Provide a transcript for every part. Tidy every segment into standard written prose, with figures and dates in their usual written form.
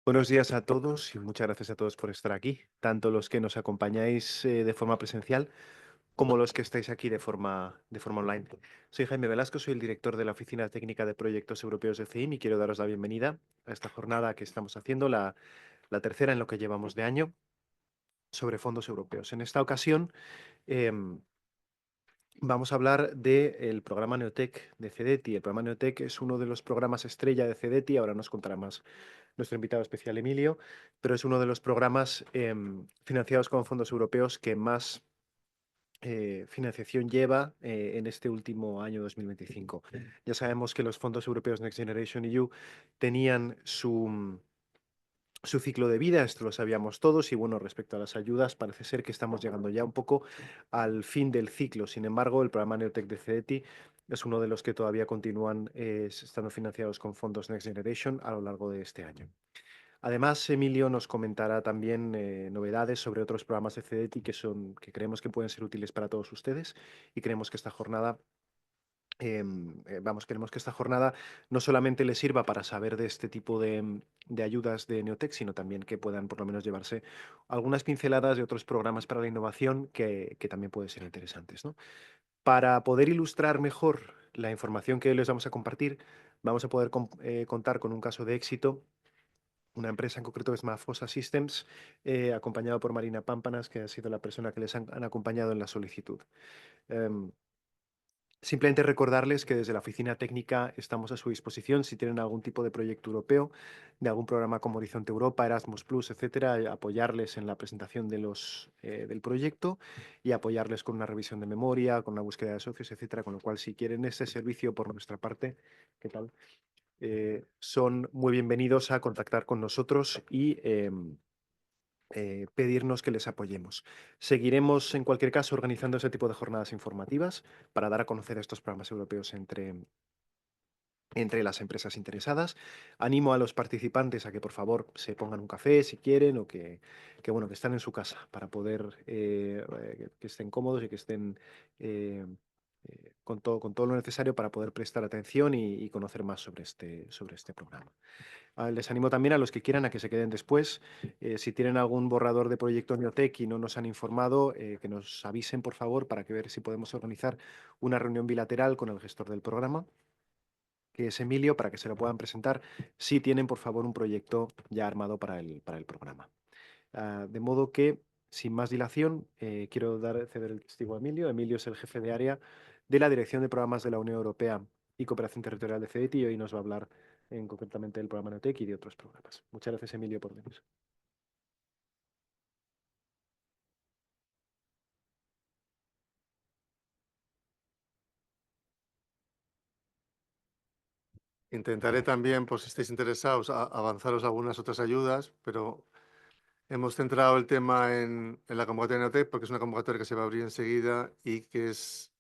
Buenos días a todos y muchas gracias a todos por estar aquí, tanto los que nos acompañáis de forma presencial como los que estáis aquí de forma online. Soy Jaime Velasco, soy el director de la Oficina Técnica de Proyectos Europeos de CEIM y quiero daros la bienvenida a esta jornada que estamos haciendo, la tercera en lo que llevamos de año, sobre fondos europeos. En esta ocasión em, vamos a hablar del programa Neotec de CEDETI. El programa Neotec es uno de los programas estrella de CEDETI, ahora nos contará más nuestro invitado especial Emilio, pero es uno de los programas financiados con fondos europeos que más financiación lleva en este último año 2025. Ya sabemos que los fondos europeos Next Generation EU tenían su ciclo de vida, esto lo sabíamos todos, y bueno, respecto a las ayudas, parece ser que estamos llegando ya un poco al fin del ciclo. Sin embargo, el programa Neotec de CEDETI es uno de los que todavía continúan estando financiados con fondos Next Generation a lo largo de este año. Además, Emilio nos comentará también novedades sobre otros programas de CEDETI que creemos que pueden ser útiles para todos ustedes y creemos que esta jornada, queremos que esta jornada no solamente les sirva para saber de este tipo de ayudas de Neotec, sino también que puedan por lo menos llevarse algunas pinceladas de otros programas para la innovación que también pueden ser interesantes, ¿no? Para poder ilustrar mejor la información que les vamos a compartir, vamos a poder contar con un caso de éxito, una empresa en concreto que es Mafosa Systems, acompañado por Marina Pámpanas, que ha sido la persona que les han acompañado en la solicitud. Em, Simplemente recordarles que desde la oficina técnica estamos a su disposición si tienen algún tipo de proyecto europeo, de algún programa como Horizonte Europa, Erasmus Plus, etcétera, apoyarles en la presentación del proyecto y apoyarles con una revisión de memoria, con una búsqueda de socios, etcétera. Con lo cual, si quieren ese servicio por nuestra parte, ¿qué tal? Son muy bienvenidos a contactar con nosotros y pedirnos que les apoyemos. Seguiremos, en cualquier caso, organizando ese tipo de jornadas informativas para dar a conocer estos programas europeos entre las empresas interesadas. Animo a los participantes a que por favor se pongan un café si quieren o bueno, que están en su casa para poder que estén cómodos y que estén eh, con todo lo necesario para poder prestar atención y conocer más sobre este programa. Les animo también a los que quieran a que se queden después. Si tienen algún borrador de proyecto Neotec y no nos han informado, que nos avisen, por favor, para que ver si podemos organizar una reunión bilateral con el gestor del programa, que es Emilio, para que se lo puedan presentar si tienen, por favor, un proyecto ya armado para el programa. De modo que, sin más dilación, quiero ceder el testigo a Emilio. Emilio es el jefe de área de la Dirección de Programas de la Unión Europea y Cooperación Territorial de CEDETI y hoy nos va a hablar concretamente del programa Neotec y de otros programas. Muchas gracias, Emilio, por venir. Intentaré también, por si estáis interesados, avanzaros algunas otras ayudas, pero hemos centrado el tema en la convocatoria de Neotec porque es una convocatoria que se va a abrir enseguida y que es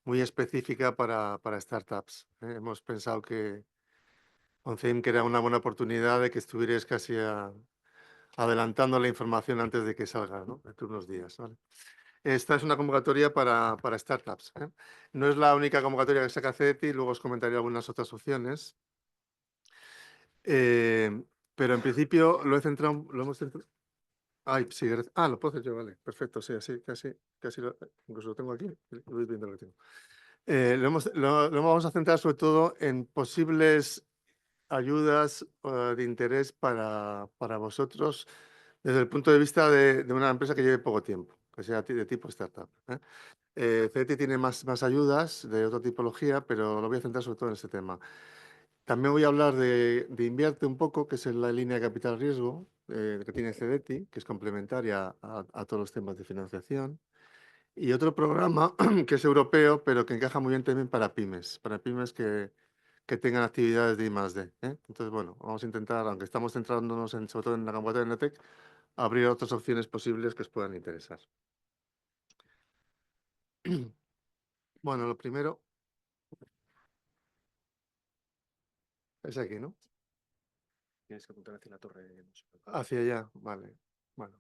muy específica para startups. Hemos pensado que ONCEIM que era una buena oportunidad de que estuvierais casi adelantando la información antes de que salga, ¿no? Dentro de unos días, ¿vale? Esta es una convocatoria para startups, ¿eh? No es la única convocatoria que saca CETI, luego os comentaré algunas otras opciones. Eh, pero en principio lo hemos centrado. Ay, sí, lo puedo hacer yo, vale, perfecto, sí, así, casi incluso lo tengo aquí, lo voy viendo lo que tengo. Lo vamos a centrar sobre todo en posibles ayudas de interés para vosotros desde el punto de vista de una empresa que lleve poco tiempo, que sea de tipo startup. CETI tiene más ayudas de otra tipología, pero lo voy a centrar sobre todo en este tema. También voy a hablar de Invierte un poco, que es la línea de capital riesgo que tiene CEDETI, que es complementaria a todos los temas de financiación. Y otro programa que es europeo, pero que encaja muy bien también para pymes que tengan actividades de I+D, ¿eh? Entonces, bueno, vamos a intentar, aunque estamos centrándonos sobre todo en la convocatoria de Netec, abrir otras opciones posibles que os puedan interesar. Bueno, lo primero es aquí, ¿no? Tienes que apuntar hacia la torre. No sé. Hacia allá, vale. Bueno.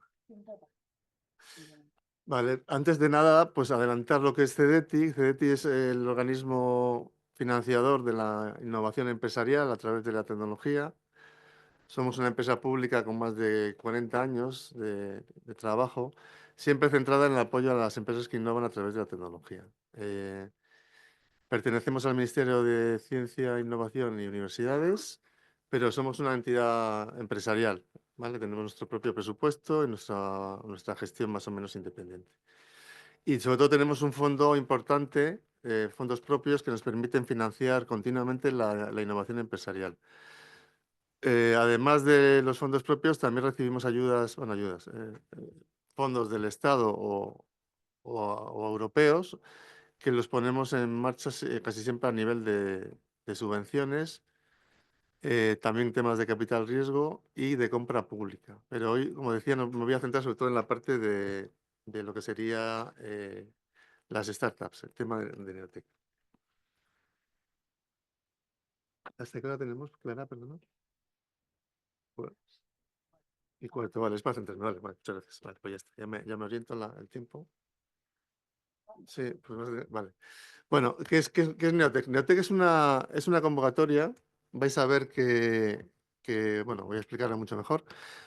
Vale, antes de nada, pues adelantar lo que es CEDETI. CEDETI es el organismo financiador de la innovación empresarial a través de la tecnología. Somos una empresa pública con más de 40 años de trabajo, siempre centrada en el apoyo a las empresas que innovan a través de la tecnología. Pertenecemos al Ministerio de Ciencia, Innovación y Universidades, pero somos una entidad empresarial, ¿vale? Tenemos nuestro propio presupuesto y nuestra gestión más o menos independiente. Y sobre todo tenemos un fondo importante, fondos propios que nos permiten financiar continuamente la innovación empresarial. Además de los fondos propios, también recibimos ayudas, bueno, fondos del Estado o europeos que los ponemos en marcha casi siempre a nivel de subvenciones, también temas de capital riesgo y de compra pública. Pero hoy, como decía, me voy a centrar sobre todo en la parte de lo que sería las startups, el tema de Neotec. ¿Hasta qué hora tenemos, Clara? Perdona. Bueno, y cuarto, vale, es para centrarme. Vale, vale, muchas gracias. Vale, pues ya está, ya me oriento el tiempo. Sí, pues vale. Bueno, ¿qué es Neotec? Neotec es una convocatoria, vais a ver bueno, voy a explicarla mucho mejor.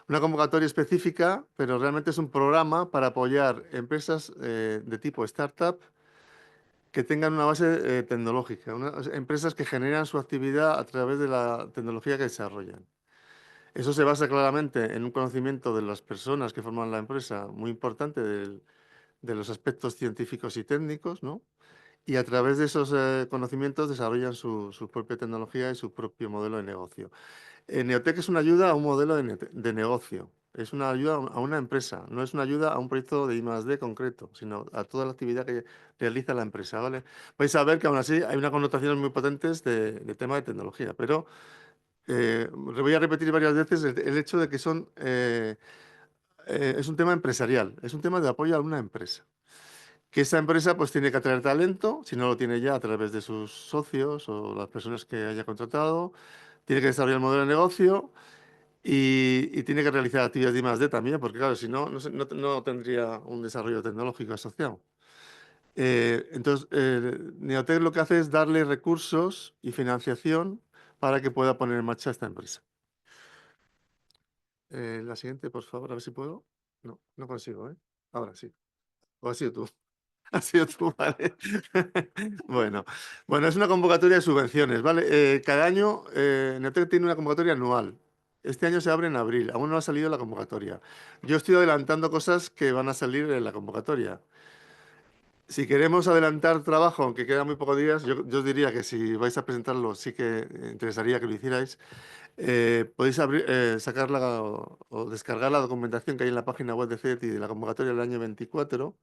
Una convocatoria específica, pero realmente es un programa para apoyar empresas de tipo startup que tengan una base tecnológica, o sea, empresas que generan su actividad a través de la tecnología que desarrollan. Eso se basa claramente en un conocimiento de las personas que forman la empresa muy importante de los aspectos científicos y técnicos, ¿no? Y a través de esos conocimientos desarrollan su propia tecnología y su propio modelo de negocio. Neotec es una ayuda a un modelo de negocio, es una ayuda a una empresa, no es una ayuda a un proyecto de I+D concreto, sino a toda la actividad que realiza la empresa, ¿vale? Vais a ver que aún así hay unas connotaciones muy potentes de tema de tecnología, pero le voy a repetir varias veces el hecho de que es un tema empresarial, es un tema de apoyo a una empresa. Que esa empresa pues tiene que atraer talento, si no lo tiene ya a través de sus socios o las personas que haya contratado, tiene que desarrollar el modelo de negocio y tiene que realizar actividades de I+D también, porque claro, si no, no tendría un desarrollo tecnológico asociado. Entonces, Neotec lo que hace es darle recursos y financiación para que pueda poner en marcha esta empresa. La siguiente, por favor, a ver si puedo. No, no consigo, ¿eh? Ahora sí. O has sido tú. Has sido tú, vale. Bueno, es una convocatoria de subvenciones, ¿vale? Cada año Neotec tiene una convocatoria anual. Este año se abre en abril, aún no ha salido la convocatoria. Yo estoy adelantando cosas que van a salir en la convocatoria. Si queremos adelantar trabajo, aunque quedan muy pocos días, yo os diría que si vais a presentarlo, sí que interesaría que lo hicierais. Podéis sacarla o descargar la documentación que hay en la página web de CETI de la convocatoria del año 24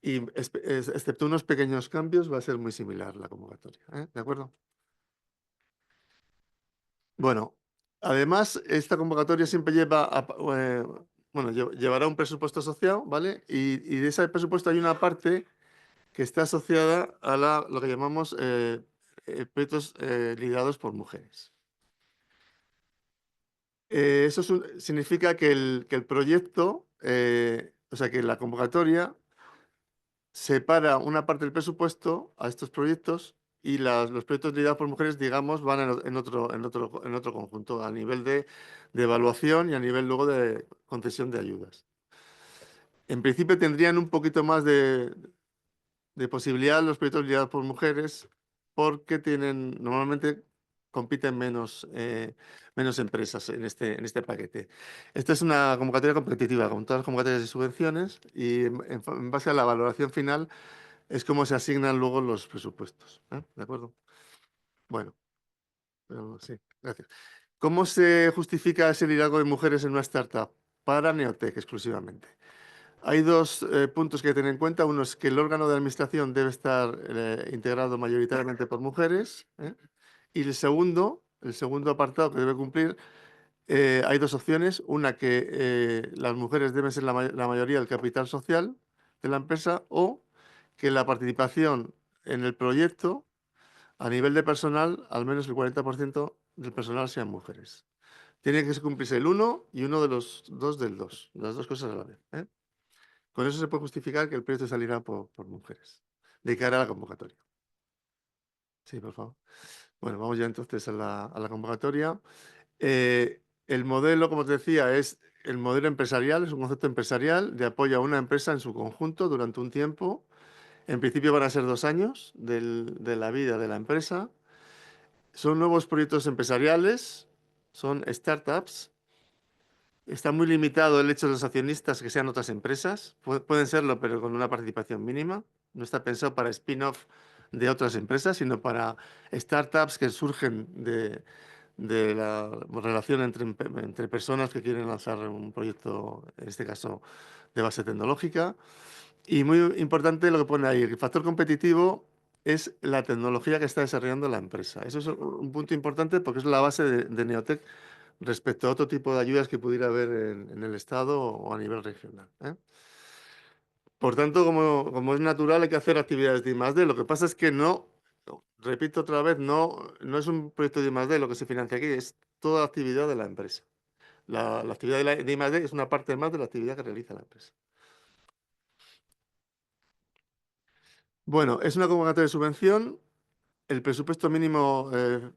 y excepto unos pequeños cambios va a ser muy similar la convocatoria, ¿eh? ¿De acuerdo? Bueno, además esta convocatoria siempre llevará un presupuesto asociado, ¿vale? Y de ese presupuesto hay una parte que está asociada a lo que llamamos proyectos liderados por mujeres. Eso significa que el proyecto, o sea, que la convocatoria separa una parte del presupuesto a estos proyectos y los proyectos liderados por mujeres, digamos, van en otro conjunto, a nivel de evaluación y a nivel luego de concesión de ayudas. En principio tendrían un poquito más de posibilidad los proyectos liderados por mujeres porque normalmente compiten menos empresas en este paquete. Esta es una convocatoria competitiva, con todas las convocatorias de subvenciones y en base a la valoración final es como se asignan luego los presupuestos, ¿eh? ¿De acuerdo? Bueno, pero sí, gracias. ¿Cómo se justifica ese liderazgo de mujeres en una startup? Para Neotec exclusivamente. Hay dos puntos que tener en cuenta. Uno es que el órgano de administración debe estar integrado mayoritariamente por mujeres, ¿eh? Y el segundo apartado que debe cumplir, hay dos opciones. Una, que las mujeres deben ser la mayoría del capital social de la empresa o que la participación en el proyecto, a nivel de personal, al menos el 40% del personal sean mujeres. Tiene que cumplirse el uno y uno de los dos del dos, las dos cosas a la vez, ¿eh? Con eso se puede justificar que el proyecto salirá por mujeres, de cara a la convocatoria. Sí, por favor. Bueno, vamos ya entonces a la convocatoria. El modelo, como te decía, es el modelo empresarial, es un concepto empresarial de apoyo a una empresa en su conjunto durante un tiempo. En principio van a ser 2 años de la vida de la empresa. Son nuevos proyectos empresariales, son startups. Está muy limitado el hecho de los accionistas que sean otras empresas. Pueden serlo, pero con una participación mínima. No está pensado para spin-off de otras empresas, sino para startups que surgen de la relación entre personas que quieren lanzar un proyecto, en este caso, de base tecnológica. Y muy importante lo que pone ahí, el factor competitivo es la tecnología que está desarrollando la empresa. Eso es un punto importante porque es la base de Neotec respecto a otro tipo de ayudas que pudiera haber en el Estado o a nivel regional, ¿eh? Por tanto, como es natural, hay que hacer actividades de I+D. Lo que pasa es que no, repito otra vez, no es un proyecto de I+D lo que se financia aquí, es toda la actividad de la empresa. La actividad de I+D es una parte más de la actividad que realiza la empresa. Bueno, es una convocatoria de subvención. El presupuesto mínimo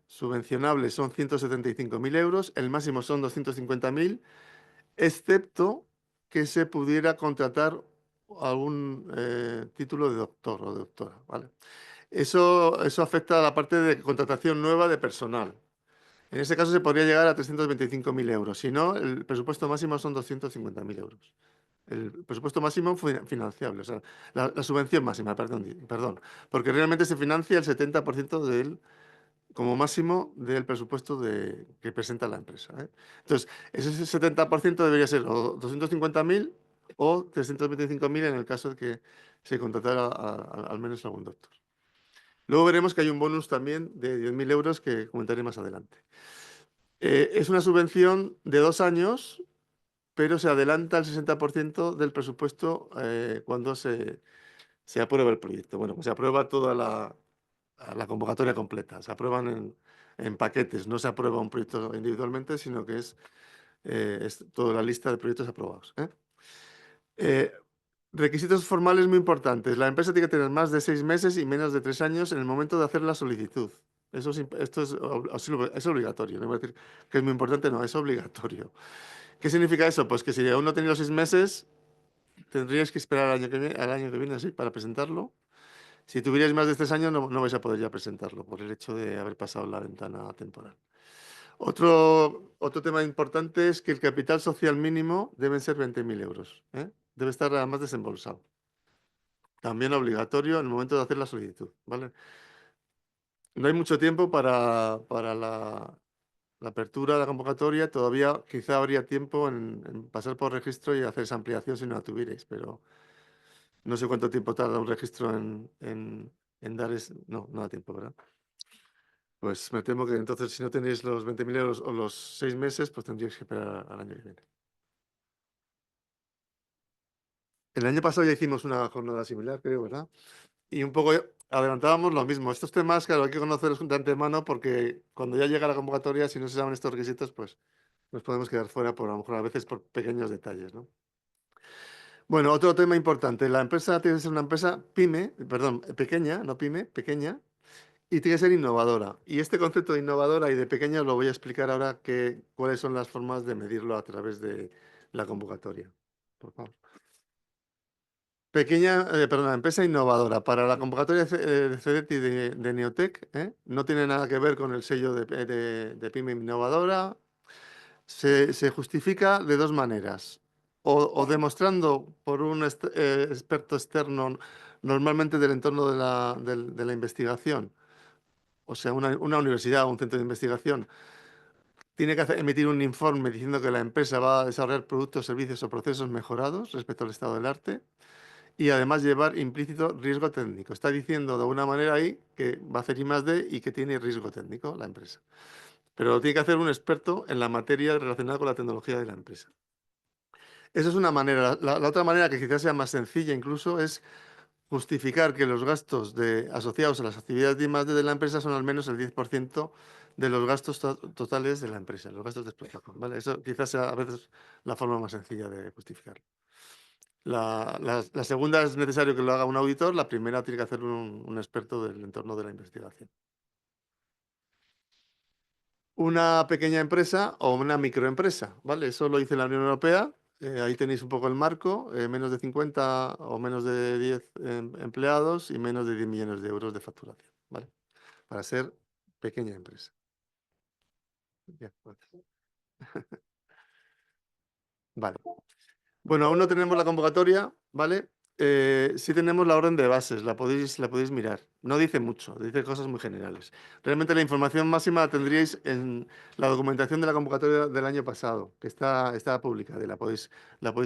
subvencionable son 175.000 euros, el máximo son 250.000, excepto que se pudiera contratar algún título de doctor o de doctora, ¿vale? Eso afecta a la parte de contratación nueva de personal. En ese caso se podría llegar a 325.000 euros. Si no, el presupuesto máximo son 250.000 euros. El presupuesto máximo financiable, o sea, la subvención máxima, perdón, porque realmente se financia el 70% como máximo del presupuesto que presenta la empresa, ¿eh? Entonces, ese 70% debería ser o 250.000 o 325.000 en el caso de que se contratara al menos algún doctor. Luego veremos que hay un bonus también de 10.000 euros que comentaré más adelante. Es una subvención de 2 años, pero se adelanta el 60% del presupuesto cuando se aprueba el proyecto. Bueno, pues se aprueba toda la convocatoria completa. Se aprueban en paquetes, no se aprueba un proyecto individualmente, sino que es toda la lista de proyectos aprobados, ¿eh? Eh, Requisitos formales muy importantes. La empresa tiene que tener más de 6 meses y menos de 3 años en el momento de hacer la solicitud. Esto es obligatorio. No voy a decir que es muy importante, no, es obligatorio. ¿Qué significa eso? Pues que si aún no tenéis los 6 meses, tendríais que esperar al año que viene así, para presentarlo. Si tuvierais más de 3 años, no vais a poder ya presentarlo por el hecho de haber pasado la ventana temporal. Otro tema importante es que el capital social mínimo deben ser 20.000 euros, ¿eh? Debe estar además desembolsado. También obligatorio en el momento de hacer la solicitud, ¿vale? No hay mucho tiempo para la apertura de la convocatoria. Todavía quizá habría tiempo en pasar por registro y hacer esa ampliación si no la tuvierais, pero no sé cuánto tiempo tarda un registro en dar No, no da tiempo, ¿verdad? Pues me temo que entonces si no tenéis los 20.000 euros o los 6 meses, pues tendríais que esperar al año que viene. El año pasado ya hicimos una jornada similar, creo, ¿verdad? Y un poco adelantábamos lo mismo. Estos temas, claro, hay que conocerlos de antemano porque cuando ya llega la convocatoria, si no se saben estos requisitos, pues nos podemos quedar fuera por a lo mejor a veces por pequeños detalles, ¿no? Bueno, otro tema importante. La empresa tiene que ser una empresa pyme, perdón, pequeña, no pyme, pequeña, y tiene que ser innovadora. Y este concepto de innovadora y de pequeña lo voy a explicar ahora cuáles son las formas de medirlo a través de la convocatoria. Por favor. Perdona, empresa innovadora. Para la convocatoria de CEDETI de Neotec, no tiene nada que ver con el sello de PYME innovadora. Se justifica de dos maneras. O demostrando por un experto externo, normalmente del entorno de la investigación, o sea, una universidad o un centro de investigación, tiene que emitir un informe diciendo que la empresa va a desarrollar productos, servicios o procesos mejorados respecto al estado del arte y además llevar implícito riesgo técnico. Está diciendo de alguna manera ahí que va a hacer I+D y que tiene riesgo técnico la empresa. Pero lo tiene que hacer un experto en la materia relacionada con la tecnología de la empresa. Esa es una manera. La otra manera, que quizás sea más sencilla incluso, es justificar que los gastos asociados a las actividades de I+D de la empresa son al menos el 10% de los gastos totales de la empresa, los gastos de explotación, ¿vale? Eso quizás sea a veces la forma más sencilla de justificarlo. La segunda es necesario que lo haga un auditor, la primera tiene que hacer un experto del entorno de la investigación. una pequeña empresa o una microempresa, ¿vale? Eso lo dice la Unión Europea. Ahí tenéis un poco el marco, menos de 50 o menos de 10 empleados y menos de 10 millones de euros de facturación, ¿vale? Para ser pequeña empresa. Ya, gracias. Vale. Bueno, aún no tenemos la convocatoria, ¿vale? Sí tenemos la orden de bases, la podéis mirar. No dice mucho, dice cosas muy generales. Realmente la información máxima la tendríais en la documentación de la convocatoria del año pasado, que está publicada y la podéis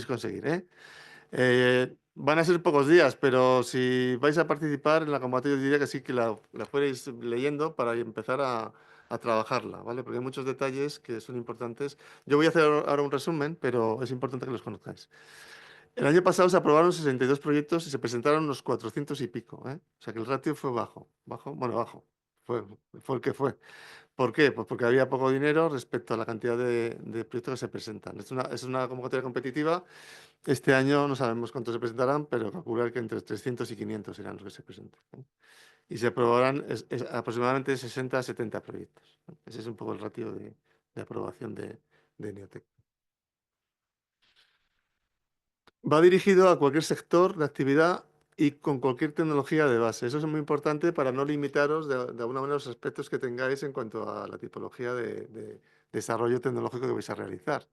conseguir, ¿eh? Van a ser pocos días, pero si vais a participar en la convocatoria, yo diría que sí que la fuerais leyendo para empezar a trabajarla, ¿vale? Porque hay muchos detalles que son importantes. Yo voy a hacer ahora un resumen, pero es importante que los conozcáis. El año pasado se aprobaron 62 proyectos y se presentaron unos 400 y pico, ¿eh? O sea que el ratio fue bajo, bajo, bueno, bajo, fue, fue el que fue. ¿Por qué? Pues porque había poco dinero respecto a la cantidad de proyectos que se presentan. Es una convocatoria competitiva. Este año no sabemos cuántos se presentarán, pero calcular que entre 300 y 500 serán los que se presenten, ¿eh? Y se aprobarán aproximadamente 60 a 70 proyectos, ¿eh? Ese es un poco el ratio de aprobación de Neotec. Va dirigido a cualquier sector de actividad y con cualquier tecnología de base. Eso es muy importante para no limitaros de alguna manera los aspectos que tengáis en cuanto a la tipología de desarrollo tecnológico que vais a realizar.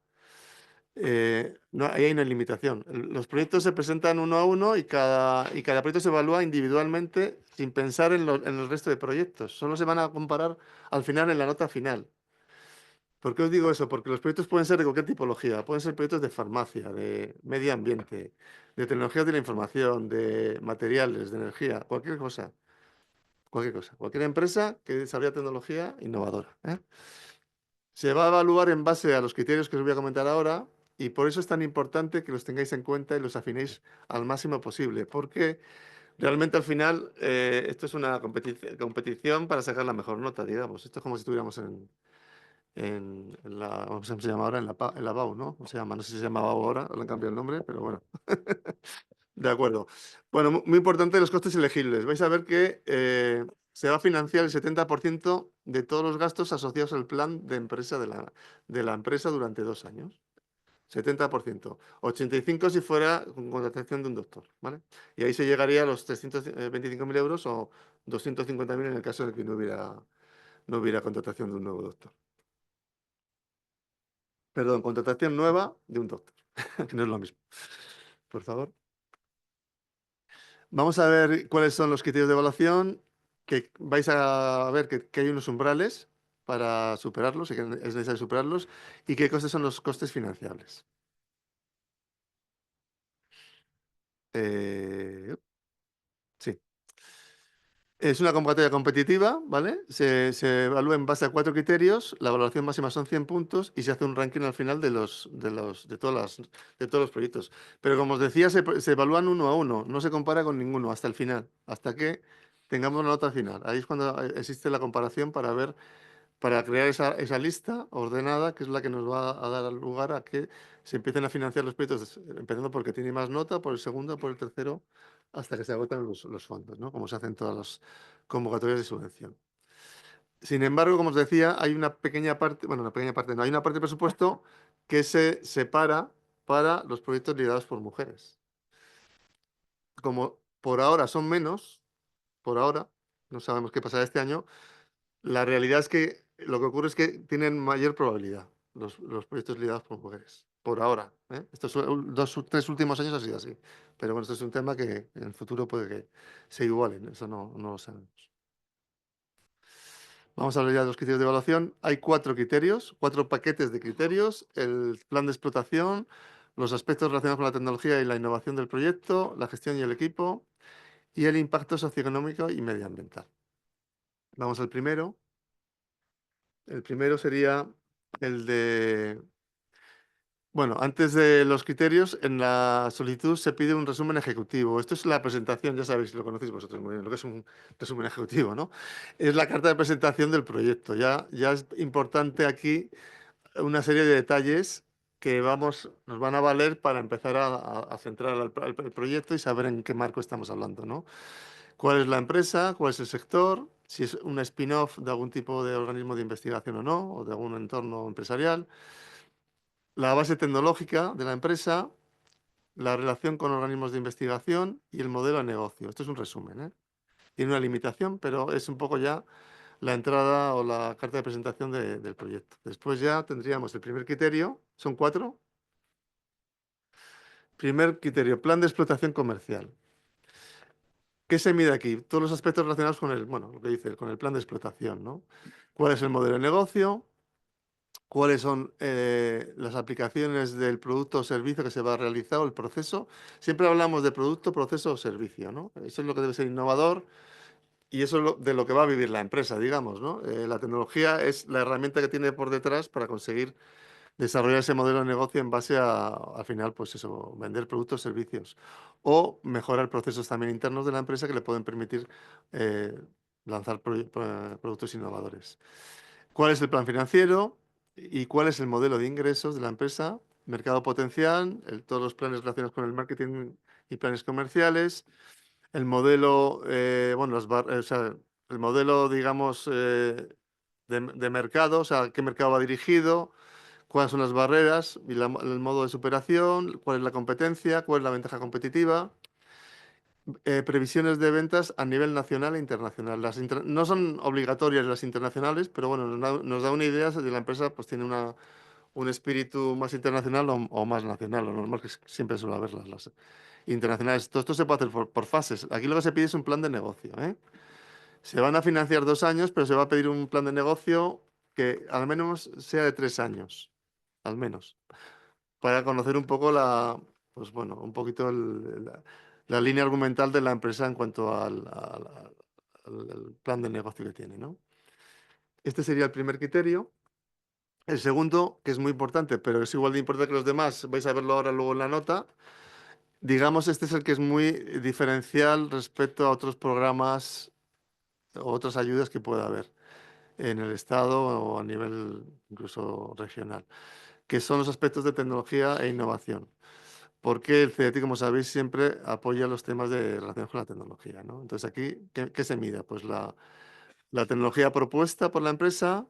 No, ahí hay una limitación. Los proyectos se presentan uno a uno y cada proyecto se evalúa individualmente sin pensar en el resto de proyectos. Solo se van a comparar al final en la nota final. ¿Por qué os digo eso? Porque los proyectos pueden ser de cualquier tipología. Pueden ser proyectos de farmacia, de medio ambiente, de tecnologías de la información, de materiales, de energía, cualquier cosa. Cualquier cosa. Cualquier empresa que desarrolle tecnología innovadora, ¿eh? Se va a evaluar en base a los criterios que os voy a comentar ahora y por eso es tan importante que los tengáis en cuenta y los afinéis al máximo posible, porque realmente al final esto es una competición para sacar la mejor nota, digamos. Esto es como si estuviéramos en la, ¿cómo se llama ahora? En la BAU, ¿no? ¿Cómo se llama? No sé si se llama BAU ahora, le han cambiado el nombre, pero bueno. De acuerdo. Bueno, muy importante los costes elegibles. Vais a ver que se va a financiar el 70% de todos los gastos asociados al plan de empresa de la empresa durante 2 años. 70%. 85% si fuera con contratación de un doctor, ¿vale? Y ahí se llegaría a los 325.000 euros o 250.000 en el caso de que no hubiera contratación de un nuevo doctor. Perdón, contratación nueva de un doctor, que no es lo mismo. Por favor. Vamos a ver cuáles son los criterios de evaluación, que vais a ver que hay unos umbrales para superarlos y que es necesario superarlos, y qué costes son los costes financiables. Sí. Es una convocatoria competitiva, ¿vale? Se evalúa en base a 4 criterios, la valoración máxima son 100 puntos y se hace un ranking al final de todos los proyectos. Pero como os decía, se evalúan uno a uno, no se compara con ninguno hasta el final, hasta que tengamos una nota final. Ahí es cuando existe la comparación para crear esa lista ordenada, que es la que nos va a dar lugar a que se empiecen a financiar los proyectos, empezando porque tiene más nota, por el segundo, por el tercero, hasta que se agotan los fondos, ¿no? Como se hacen todas las convocatorias de subvención. Sin embargo, como os decía, hay una pequeña parte, bueno, una pequeña parte, no, hay una parte de presupuesto que se separa para los proyectos liderados por mujeres. Como por ahora son menos, por ahora, no sabemos qué pasará este año, la realidad es que lo que ocurre es que tienen mayor probabilidad los proyectos liderados por mujeres, por ahora, ¿eh? Estos 3 últimos años ha sido así. Pero bueno, esto es un tema que en el futuro puede que se igualen, eso no lo sabemos. Vamos a hablar ya de los criterios de evaluación. Hay 4 criterios, 4 paquetes de criterios: el plan de explotación, los aspectos relacionados con la tecnología y la innovación del proyecto, la gestión y el equipo, y el impacto socioeconómico y medioambiental. Vamos al primero. El primero sería el de, bueno, antes de los criterios, en la solicitud se pide un resumen ejecutivo. Esto es la presentación, ya sabéis, lo conocéis vosotros muy bien, lo que es un resumen ejecutivo, ¿no? Es la carta de presentación del proyecto. Ya es importante aquí una serie de detalles que nos van a valer para empezar a centrar el proyecto y saber en qué marco estamos hablando, ¿no? ¿Cuál es la empresa? ¿Cuál es el sector? si es un spin-off de algún tipo de organismo de investigación o no, o de algún entorno empresarial, la base tecnológica de la empresa, la relación con organismos de investigación y el modelo de negocio. Esto es un resumen, ¿eh? Tiene una limitación, pero es un poco ya la entrada o la carta de presentación del proyecto. Después ya tendríamos el primer criterio, son 4. Primer criterio, plan de explotación comercial. ¿Qué se mide aquí? Todos los aspectos relacionados con el, bueno, lo que dice, con el plan de explotación, ¿no? ¿Cuál es el modelo de negocio? ¿Cuáles son las aplicaciones del producto o servicio que se va a realizar o el proceso? Siempre hablamos de producto, proceso o servicio, ¿no? Eso es lo que debe ser innovador y eso es de lo que va a vivir la empresa, digamos, ¿no? La tecnología es la herramienta que tiene por detrás para conseguir desarrollar ese modelo de negocio en base a, al final, pues eso, vender productos, servicios o mejorar procesos también internos de la empresa que le pueden permitir eh, lanzar productos innovadores. ¿Cuál es el plan financiero y cuál es el modelo de ingresos de la empresa? Mercado potencial, todos los planes relacionados con el marketing y planes comerciales, el modelo, bueno, o sea, el modelo, digamos, de mercado, o sea, qué mercado va dirigido, cuáles son las barreras y el modo de superación, cuál es la competencia, cuál es la ventaja competitiva, previsiones de ventas a nivel nacional e internacional. No son obligatorias las internacionales, pero bueno, nos da una idea si la empresa pues tiene un espíritu más internacional o más nacional. Lo normal que siempre suele haberlas, las internacionales. Todo esto se puede hacer por fases. Aquí lo que se pide es un plan de negocio, ¿eh? Se van a financiar 2 años, pero se va a pedir un plan de negocio que al menos sea de 3 años, al menos para conocer un poco pues bueno, un poquito la línea argumental de la empresa en cuanto al plan de negocio que tiene, ¿no? Este sería el primer criterio. El segundo, que es muy importante, pero es igual de importante que los demás, vais a verlo ahora luego en la nota. Digamos, este es el que es muy diferencial respecto a otros programas o otras ayudas que pueda haber en el Estado o a nivel incluso regional, que son los aspectos de tecnología e innovación. Porque el CDT, como sabéis, siempre apoya los temas de relacionados con la tecnología, ¿no? Entonces, aquí, ¿qué se mide? Pues la tecnología propuesta por la empresa,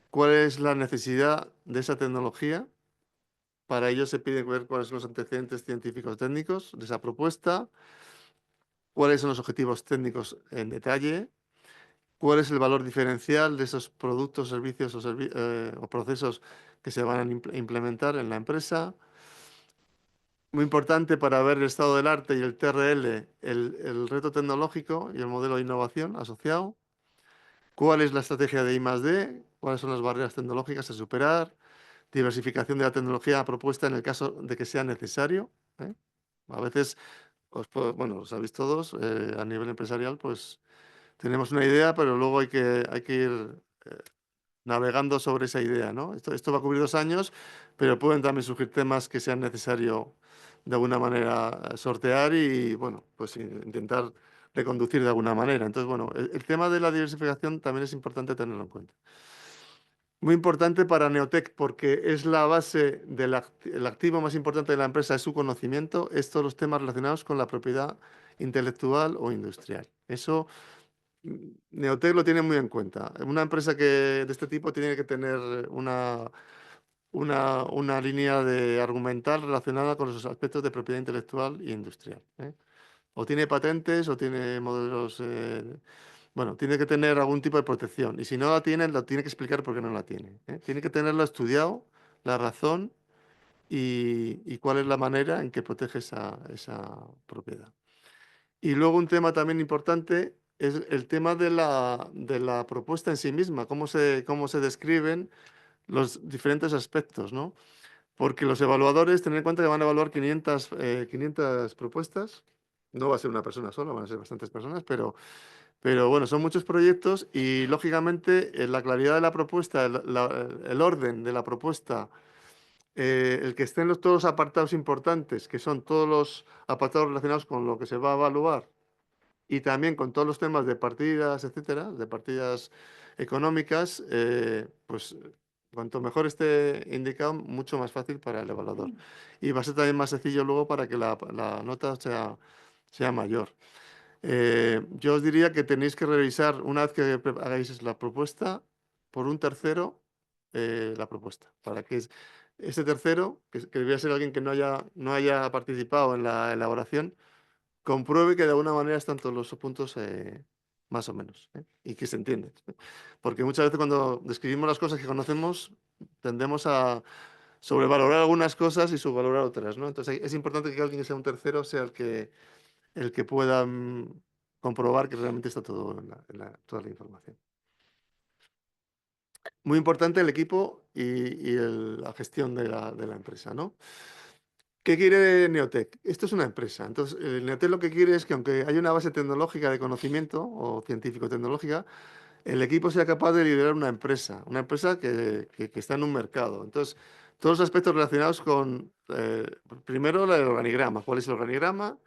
cuál es la necesidad de esa tecnología. Para ello se pide ver cuáles son los antecedentes científicos técnicos de esa propuesta, cuáles son los objetivos técnicos en detalle, cuál es el valor diferencial de esos productos, servicios o procesos que se van a implementar en la empresa. Muy importante para ver el estado del arte y el TRL, el reto tecnológico y el modelo de innovación asociado. ¿Cuál es la estrategia de I+D? ¿Cuáles son las barreras tecnológicas a superar? Diversificación de la tecnología propuesta en el caso de que sea necesario, ¿eh? A veces, bueno, lo sabéis todos, a nivel empresarial, pues tenemos una idea, pero luego hay que ir navegando sobre esa idea, ¿no? Esto va a cubrir 2 años, pero pueden también surgir temas que sean necesario de alguna manera sortear y, bueno, pues intentar reconducir de alguna manera. Entonces, bueno, el tema de la diversificación también es importante tenerlo en cuenta. Muy importante para Neotec porque es la base el activo más importante de la empresa, es su conocimiento, es todos los temas relacionados con la propiedad intelectual o industrial. Eso Neotec lo tiene muy en cuenta. Una empresa de este tipo tiene que tener una línea de argumental relacionada con los aspectos de propiedad intelectual e industrial, ¿eh? O tiene patentes o tiene modelos, bueno, tiene que tener algún tipo de protección. Y si no la tiene, lo tiene que explicar por qué no la tiene, ¿eh? Tiene que tenerlo estudiado, la razón y cuál es la manera en que protege esa propiedad. Y luego un tema también importante es el tema de la propuesta en sí misma, cómo se describen los diferentes aspectos, ¿no? Porque los evaluadores, tener en cuenta que van a evaluar 500 propuestas, no va a ser una persona sola, van a ser bastantes personas, pero bueno, son muchos proyectos y lógicamente la claridad de la propuesta, el orden de la propuesta, el que estén todos los apartados importantes, que son todos los apartados relacionados con lo que se va a evaluar, y también con todos los temas de partidas, etcétera, de partidas económicas, pues cuanto mejor esté indicado, mucho más fácil para el evaluador. Y va a ser también más sencillo luego para que la nota sea mayor. Yo os diría que tenéis que revisar, una vez que hagáis la propuesta, por un tercero la propuesta, para que ese tercero, que debería ser alguien que no haya participado en la elaboración, compruebe que de alguna manera están todos los puntos más o menos, y que se entienden. Porque muchas veces cuando describimos las cosas que conocemos, tendemos a sobrevalorar algunas cosas y subvalorar otras, ¿no? Entonces es importante que alguien que sea un tercero sea el que pueda comprobar que realmente está todo toda la información. Muy importante el equipo y la gestión de la empresa, ¿no? ¿Qué quiere Neotec? Esto es una empresa. Entonces, Neotec lo que quiere es que aunque haya una base tecnológica de conocimiento o científico-tecnológica, el equipo sea capaz de liderar una empresa que está en un mercado. Entonces, todos los aspectos relacionados con, primero, el organigrama. ¿Cuál es el organigrama?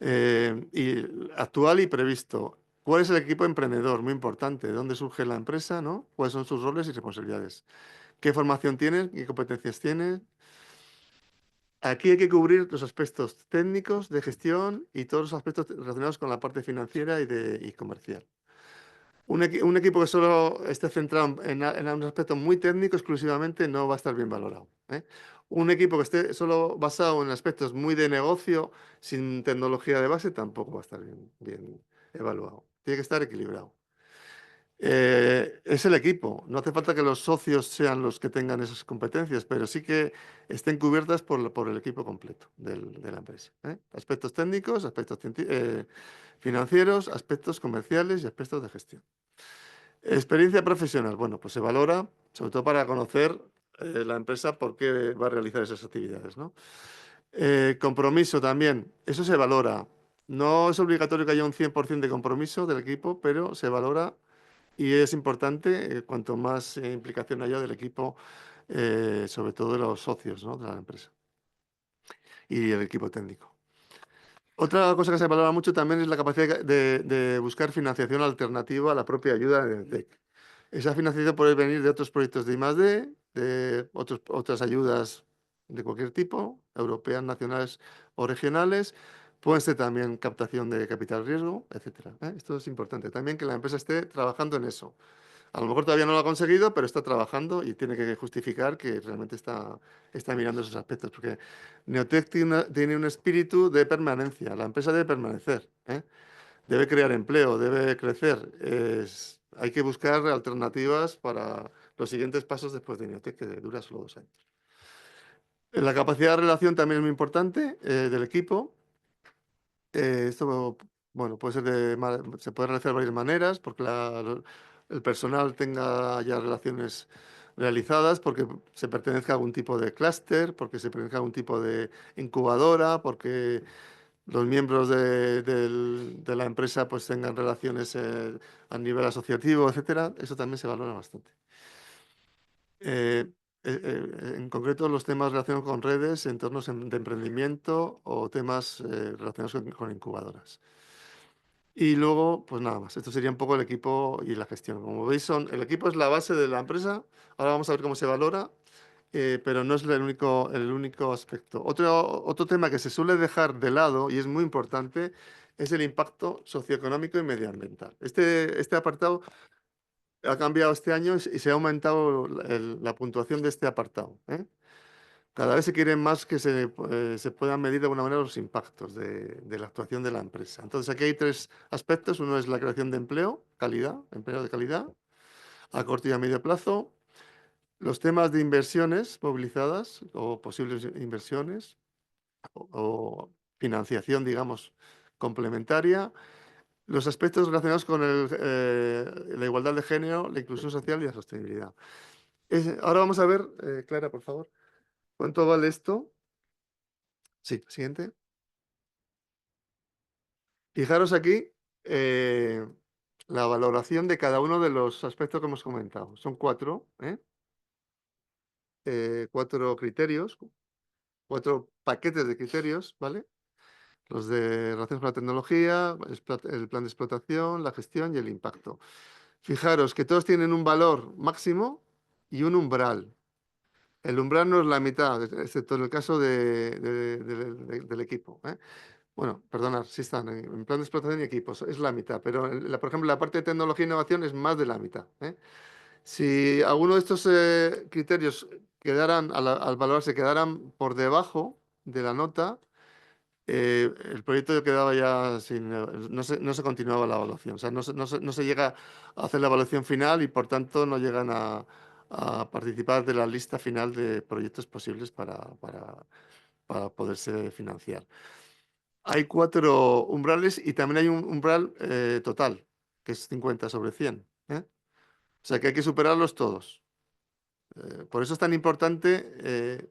Y actual y previsto. ¿Cuál es el equipo emprendedor? Muy importante. ¿De dónde surge la empresa? ¿No? ¿Cuáles son sus roles y responsabilidades? ¿Qué formación tienen? ¿Qué competencias tienen? Aquí hay que cubrir los aspectos técnicos de gestión y todos los aspectos relacionados con la parte financiera y comercial. Un equipo que solo esté centrado en un aspecto muy técnico exclusivamente no va a estar bien valorado, ¿eh? Un equipo que esté solo basado en aspectos muy de negocio, sin tecnología de base, tampoco va a estar bien evaluado. Tiene que estar equilibrado. Es el equipo. No hace falta que los socios sean los que tengan esas competencias, pero sí que estén cubiertas por el equipo completo de la empresa, ¿eh? Aspectos técnicos, aspectos financieros, aspectos comerciales y aspectos de gestión. Experiencia profesional. Bueno, pues se valora, sobre todo para conocer la empresa por qué va a realizar esas actividades, ¿no? Compromiso también. Eso se valora. No es obligatorio que haya un 100% de compromiso del equipo, pero se valora y es importante cuanto más implicación haya del equipo, sobre todo de los socios, ¿no?, de la empresa y el equipo técnico. Otra cosa que se valora mucho también es la capacidad de buscar financiación alternativa a la propia ayuda del TEC. Esa financiación puede venir de otros proyectos de I+D, de otras ayudas de cualquier tipo, europeas, nacionales o regionales. Puede ser también captación de capital riesgo, etcétera, ¿eh? Esto es importante también, que la empresa esté trabajando en eso. A lo mejor todavía no lo ha conseguido, pero está trabajando y tiene que justificar que realmente está mirando esos aspectos, porque Neotec tiene un espíritu de permanencia. La empresa debe permanecer, ¿eh? Debe crear empleo, debe crecer. Hay que buscar alternativas para los siguientes pasos después de Neotec, que dura solo 2 años. La capacidad de relación también es muy importante del equipo. Esto, bueno, puede ser se puede realizar de varias maneras, porque el personal tenga ya relaciones realizadas, porque se pertenezca a algún tipo de clúster, porque se pertenezca a algún tipo de incubadora, porque los miembros de la empresa pues tengan relaciones a nivel asociativo, etcétera. Eso también se valora bastante. Eh, en concreto, los temas relacionados con redes, entornos de emprendimiento o temas relacionados con incubadoras. Y luego, pues nada más. Esto sería un poco el equipo y la gestión. Como veis, el equipo es la base de la empresa. Ahora vamos a ver cómo se valora, pero no es el único aspecto. Otro tema que se suele dejar de lado y es muy importante es el impacto socioeconómico y medioambiental. Este apartado ha cambiado este año y se ha aumentado la puntuación de este apartado, ¿eh? Cada vez se quiere más que se puedan medir de alguna manera los impactos de la actuación de la empresa. Entonces, aquí hay 3 aspectos. Uno es la creación de empleo de calidad, a corto y a medio plazo. Los temas de inversiones movilizadas o posibles inversiones o financiación, digamos, complementaria. Los aspectos relacionados con la igualdad de género, la inclusión social y la sostenibilidad. Ahora vamos a ver, Clara, por favor, ¿cuánto vale esto? Sí, siguiente. Fijaros aquí la valoración de cada uno de los aspectos que hemos comentado. Son 4, 4 criterios, 4 paquetes de criterios, ¿vale? Los de relaciones con la tecnología, el plan de explotación, la gestión y el impacto. Fijaros que todos tienen un valor máximo y un umbral. El umbral no es la mitad, excepto en el caso del equipo, ¿eh? Bueno, perdonad, sí están en plan de explotación y equipos, es la mitad, pero por ejemplo, la parte de tecnología e innovación es más de la mitad, ¿eh? Si alguno de estos criterios quedaran, al valorarse, quedaran por debajo de la nota, el proyecto quedaba ya sin, no se continuaba la evaluación. O sea, no se llega a hacer la evaluación final y por tanto no llegan a participar de la lista final de proyectos posibles para poderse financiar. Hay 4 umbrales y también hay un umbral total, que es 50/100, ¿eh? O sea que hay que superarlos todos. Por eso es tan importante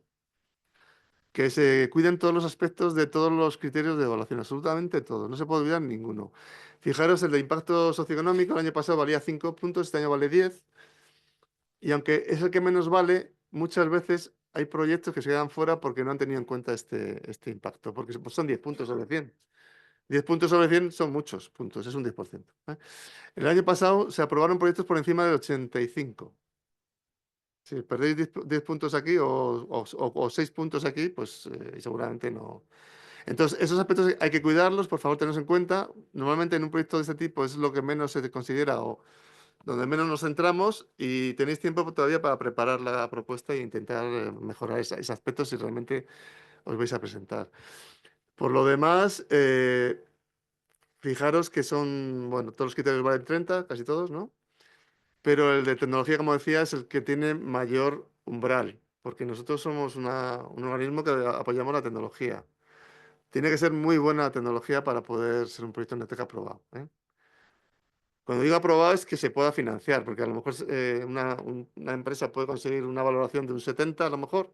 que se cuiden todos los aspectos de todos los criterios de evaluación, absolutamente todos, no se puede olvidar ninguno. Fijaros, el de impacto socioeconómico el año pasado valía 5 puntos, este año vale 10, y aunque es el que menos vale, muchas veces hay proyectos que se quedan fuera porque no han tenido en cuenta este impacto, porque pues, son 10 puntos sobre 100. 10 puntos sobre 100 son muchos puntos, es un 10%, ¿eh? El año pasado se aprobaron proyectos por encima del 85. Si perdéis 10 puntos aquí o 6 puntos aquí, pues seguramente no. Entonces, esos aspectos hay que cuidarlos, por favor, tenlos en cuenta. Normalmente en un proyecto de este tipo es lo que menos se considera o donde menos nos centramos y tenéis tiempo todavía para preparar la propuesta e intentar mejorar ese aspecto si realmente os vais a presentar. Por lo demás, fijaros que son, bueno, todos los criterios valen 30, casi todos, ¿no? Pero el de tecnología, como decía, es el que tiene mayor umbral, porque nosotros somos un organismo que apoyamos la tecnología. Tiene que ser muy buena la tecnología para poder ser un proyecto NTEC aprobado, ¿eh? Cuando digo aprobado es que se pueda financiar, porque a lo mejor una empresa puede conseguir una valoración de un 70 a lo mejor,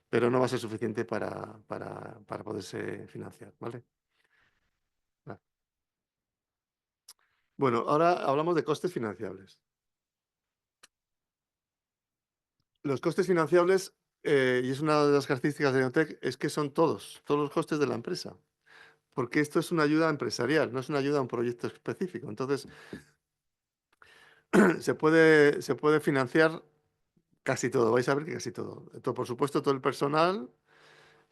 pero no va a ser suficiente para poderse financiar, ¿vale? Vale. Bueno, ahora hablamos de costes financiables. Los costes financiables, y es una de las características de Neotec, es que son todos los costes de la empresa, porque esto es una ayuda empresarial, no es una ayuda a un proyecto específico. Entonces, se puede financiar casi todo, vais a ver que casi todo. Por supuesto, todo el personal,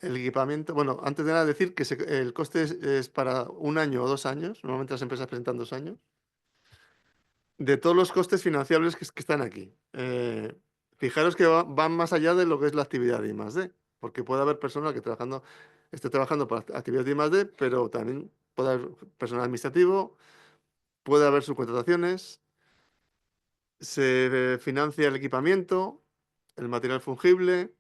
el equipamiento. Bueno, antes de nada decir que el coste es para 1 año o 2 años, normalmente las empresas presentan 2 años, de todos los costes financiables que están aquí. Fijaros que van más allá de lo que es la actividad de I+D, porque puede haber personal que esté trabajando para actividad de I+D, pero también puede haber personal administrativo, puede haber subcontrataciones, se financia el equipamiento, el material fungible,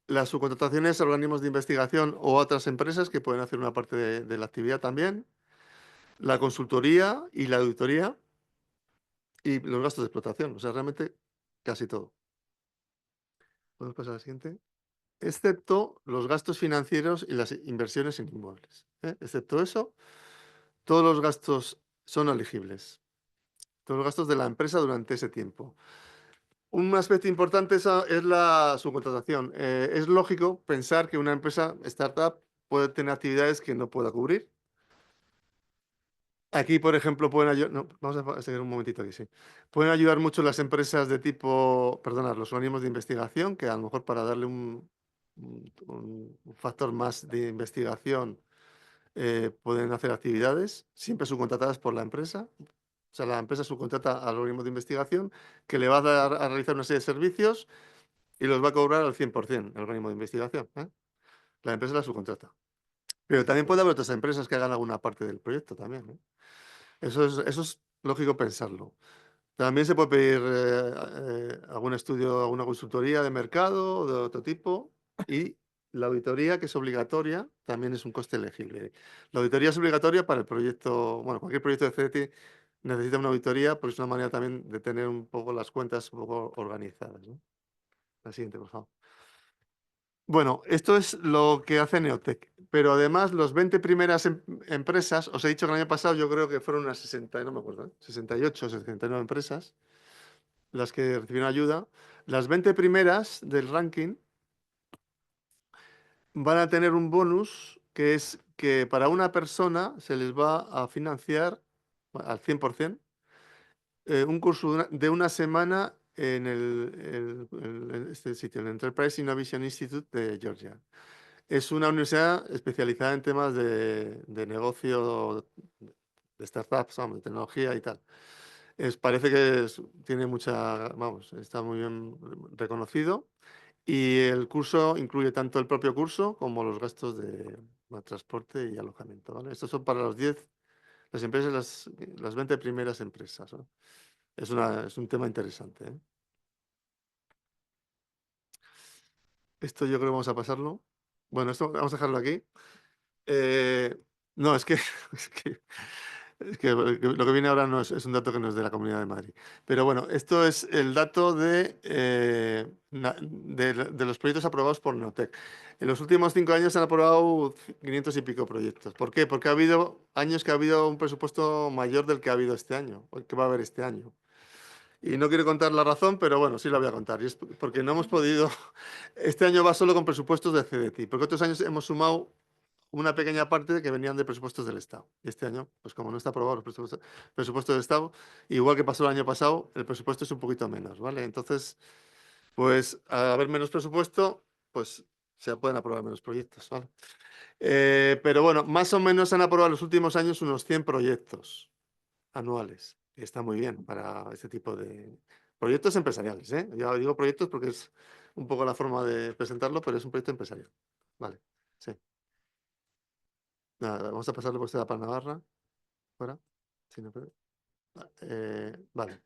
las subcontrataciones a organismos de investigación o a otras empresas que pueden hacer una parte de la actividad también, la consultoría y la auditoría y los gastos de explotación. O sea, realmente casi todo. Podemos pasar a la siguiente. Excepto los gastos financieros y las inversiones en inmuebles, ¿eh? Excepto eso, todos los gastos son elegibles. Todos los gastos de la empresa durante ese tiempo. Un aspecto importante es la subcontratación. Es lógico pensar que una empresa startup puede tener actividades que no pueda cubrir. Aquí, por ejemplo, pueden ayudar. No, vamos a seguir un momentito aquí, sí. Pueden ayudar mucho las empresas de tipo, perdona, los organismos de investigación, que a lo mejor para darle un factor más de investigación pueden hacer actividades, siempre subcontratadas por la empresa. O sea, la empresa subcontrata al organismo de investigación que le va a dar a realizar una serie de servicios y los va a cobrar al 100% el organismo de investigación, ¿eh? La empresa la subcontrata. Pero también puede haber otras empresas que hagan alguna parte del proyecto también, ¿eh? Eso es lógico pensarlo. También se puede pedir algún estudio, alguna consultoría de mercado o de otro tipo. Y la auditoría, que es obligatoria, también es un coste elegible. La auditoría es obligatoria para el proyecto, bueno, cualquier proyecto de CETI necesita una auditoría, porque es una manera también de tener un poco las cuentas un poco organizadas, ¿no? La siguiente, por favor. Bueno, esto es lo que hace Neotec, pero además los 20 primeras empresas, os he dicho que el año pasado yo creo que fueron unas 60, no me acuerdo, 68 o 69 empresas las que recibieron ayuda. Las 20 primeras del ranking van a tener un bonus que es que para una persona se les va a financiar al 100% un curso de una semana en este sitio, el Enterprise Innovation Institute de Georgia. Es una universidad especializada en temas de negocio, de startups, vamos, de tecnología y tal. Parece que tiene mucha, vamos, está muy bien reconocido y el curso incluye tanto el propio curso como los gastos de transporte y alojamiento, ¿vale? Estos son para los 10, las empresas, las 20 primeras empresas, ¿no? Es un tema interesante, ¿eh? Esto yo creo que vamos a pasarlo. Bueno, esto vamos a dejarlo aquí. Eh, no, es que, es que, es que lo que viene ahora no es un dato que no es de la Comunidad de Madrid. Pero bueno, esto es el dato de los proyectos aprobados por Neotec. En los últimos 5 años se han aprobado 500 y pico proyectos. ¿Por qué? Porque ha habido años que ha habido un presupuesto mayor del que ha habido este año, o el que va a haber este año. Y no quiero contar la razón, pero bueno, sí la voy a contar. Y es porque no hemos podido. Este año va solo con presupuestos de CDTI, porque otros años hemos sumado una pequeña parte que venían de presupuestos del Estado. Y este año, pues como no está aprobado los presupuestos del Estado, igual que pasó el año pasado, el presupuesto es un poquito menos, ¿vale? Entonces, pues al haber menos presupuesto, pues se pueden aprobar menos proyectos, ¿vale? Pero bueno, más o menos se han aprobado en los últimos años unos 100 proyectos anuales. Está muy bien para este tipo de proyectos empresariales, ¿eh? Ya digo proyectos porque es un poco la forma de presentarlo, pero es un proyecto empresarial. Vale, sí. Nada, vamos a pasarle por para Navarra. Fuera. Sí, no puede. Vale.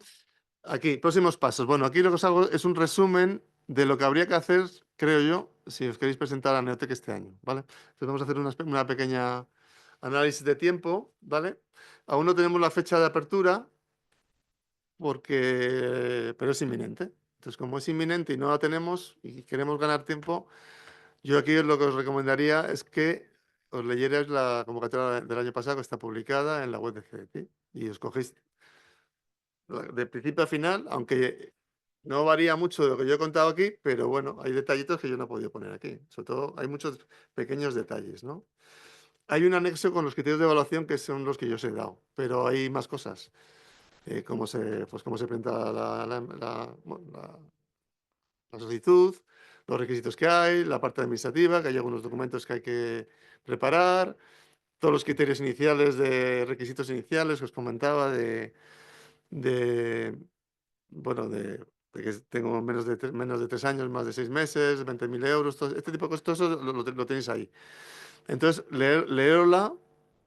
Aquí, próximos pasos. Bueno, aquí lo que os hago es un resumen de lo que habría que hacer, creo yo, si os queréis presentar a Neotec este año, ¿vale? Entonces vamos a hacer una pequeña análisis de tiempo, ¿vale? Aún no tenemos la fecha de apertura, pero es inminente. Entonces, como es inminente y no la tenemos y queremos ganar tiempo, yo aquí lo que os recomendaría es que os leyerais la convocatoria del año pasado que está publicada en la web de CDT y os cogéis de principio a final, aunque no varía mucho de lo que yo he contado aquí, pero bueno, hay detallitos que yo no he podido poner aquí. Sobre todo, hay muchos pequeños detalles, ¿no? Hay un anexo con los criterios de evaluación que son los que yo os he dado, pero hay más cosas. Cómo se presenta la solicitud, los requisitos que hay, la parte administrativa, que hay algunos documentos que hay que preparar, todos los criterios iniciales de requisitos iniciales que os comentaba de bueno, de que tengo menos de 3 años, más de 6 meses, 20.000 euros, todo este tipo de cosas, todo eso lo tenéis ahí. Entonces, leerla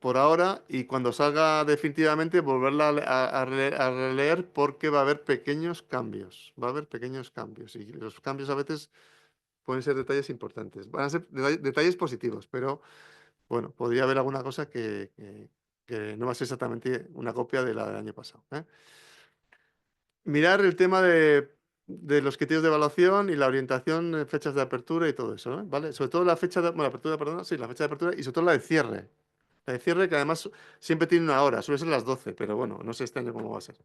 por ahora y cuando salga definitivamente volverla a releer porque va a haber pequeños cambios. Va a haber pequeños cambios y los cambios a veces pueden ser detalles importantes. Van a ser detalles positivos, pero bueno, podría haber alguna cosa que no va a ser exactamente una copia de la del año pasado, ¿eh? Mirar el tema de los criterios de evaluación y la orientación en fechas de apertura y todo eso, ¿no? ¿Vale? Sobre todo la fecha de, bueno, apertura, perdón, sí, la fecha de apertura y sobre todo la de cierre. La de cierre que además siempre tiene una hora, suele ser las 12, pero bueno, no sé este año cómo va a ser.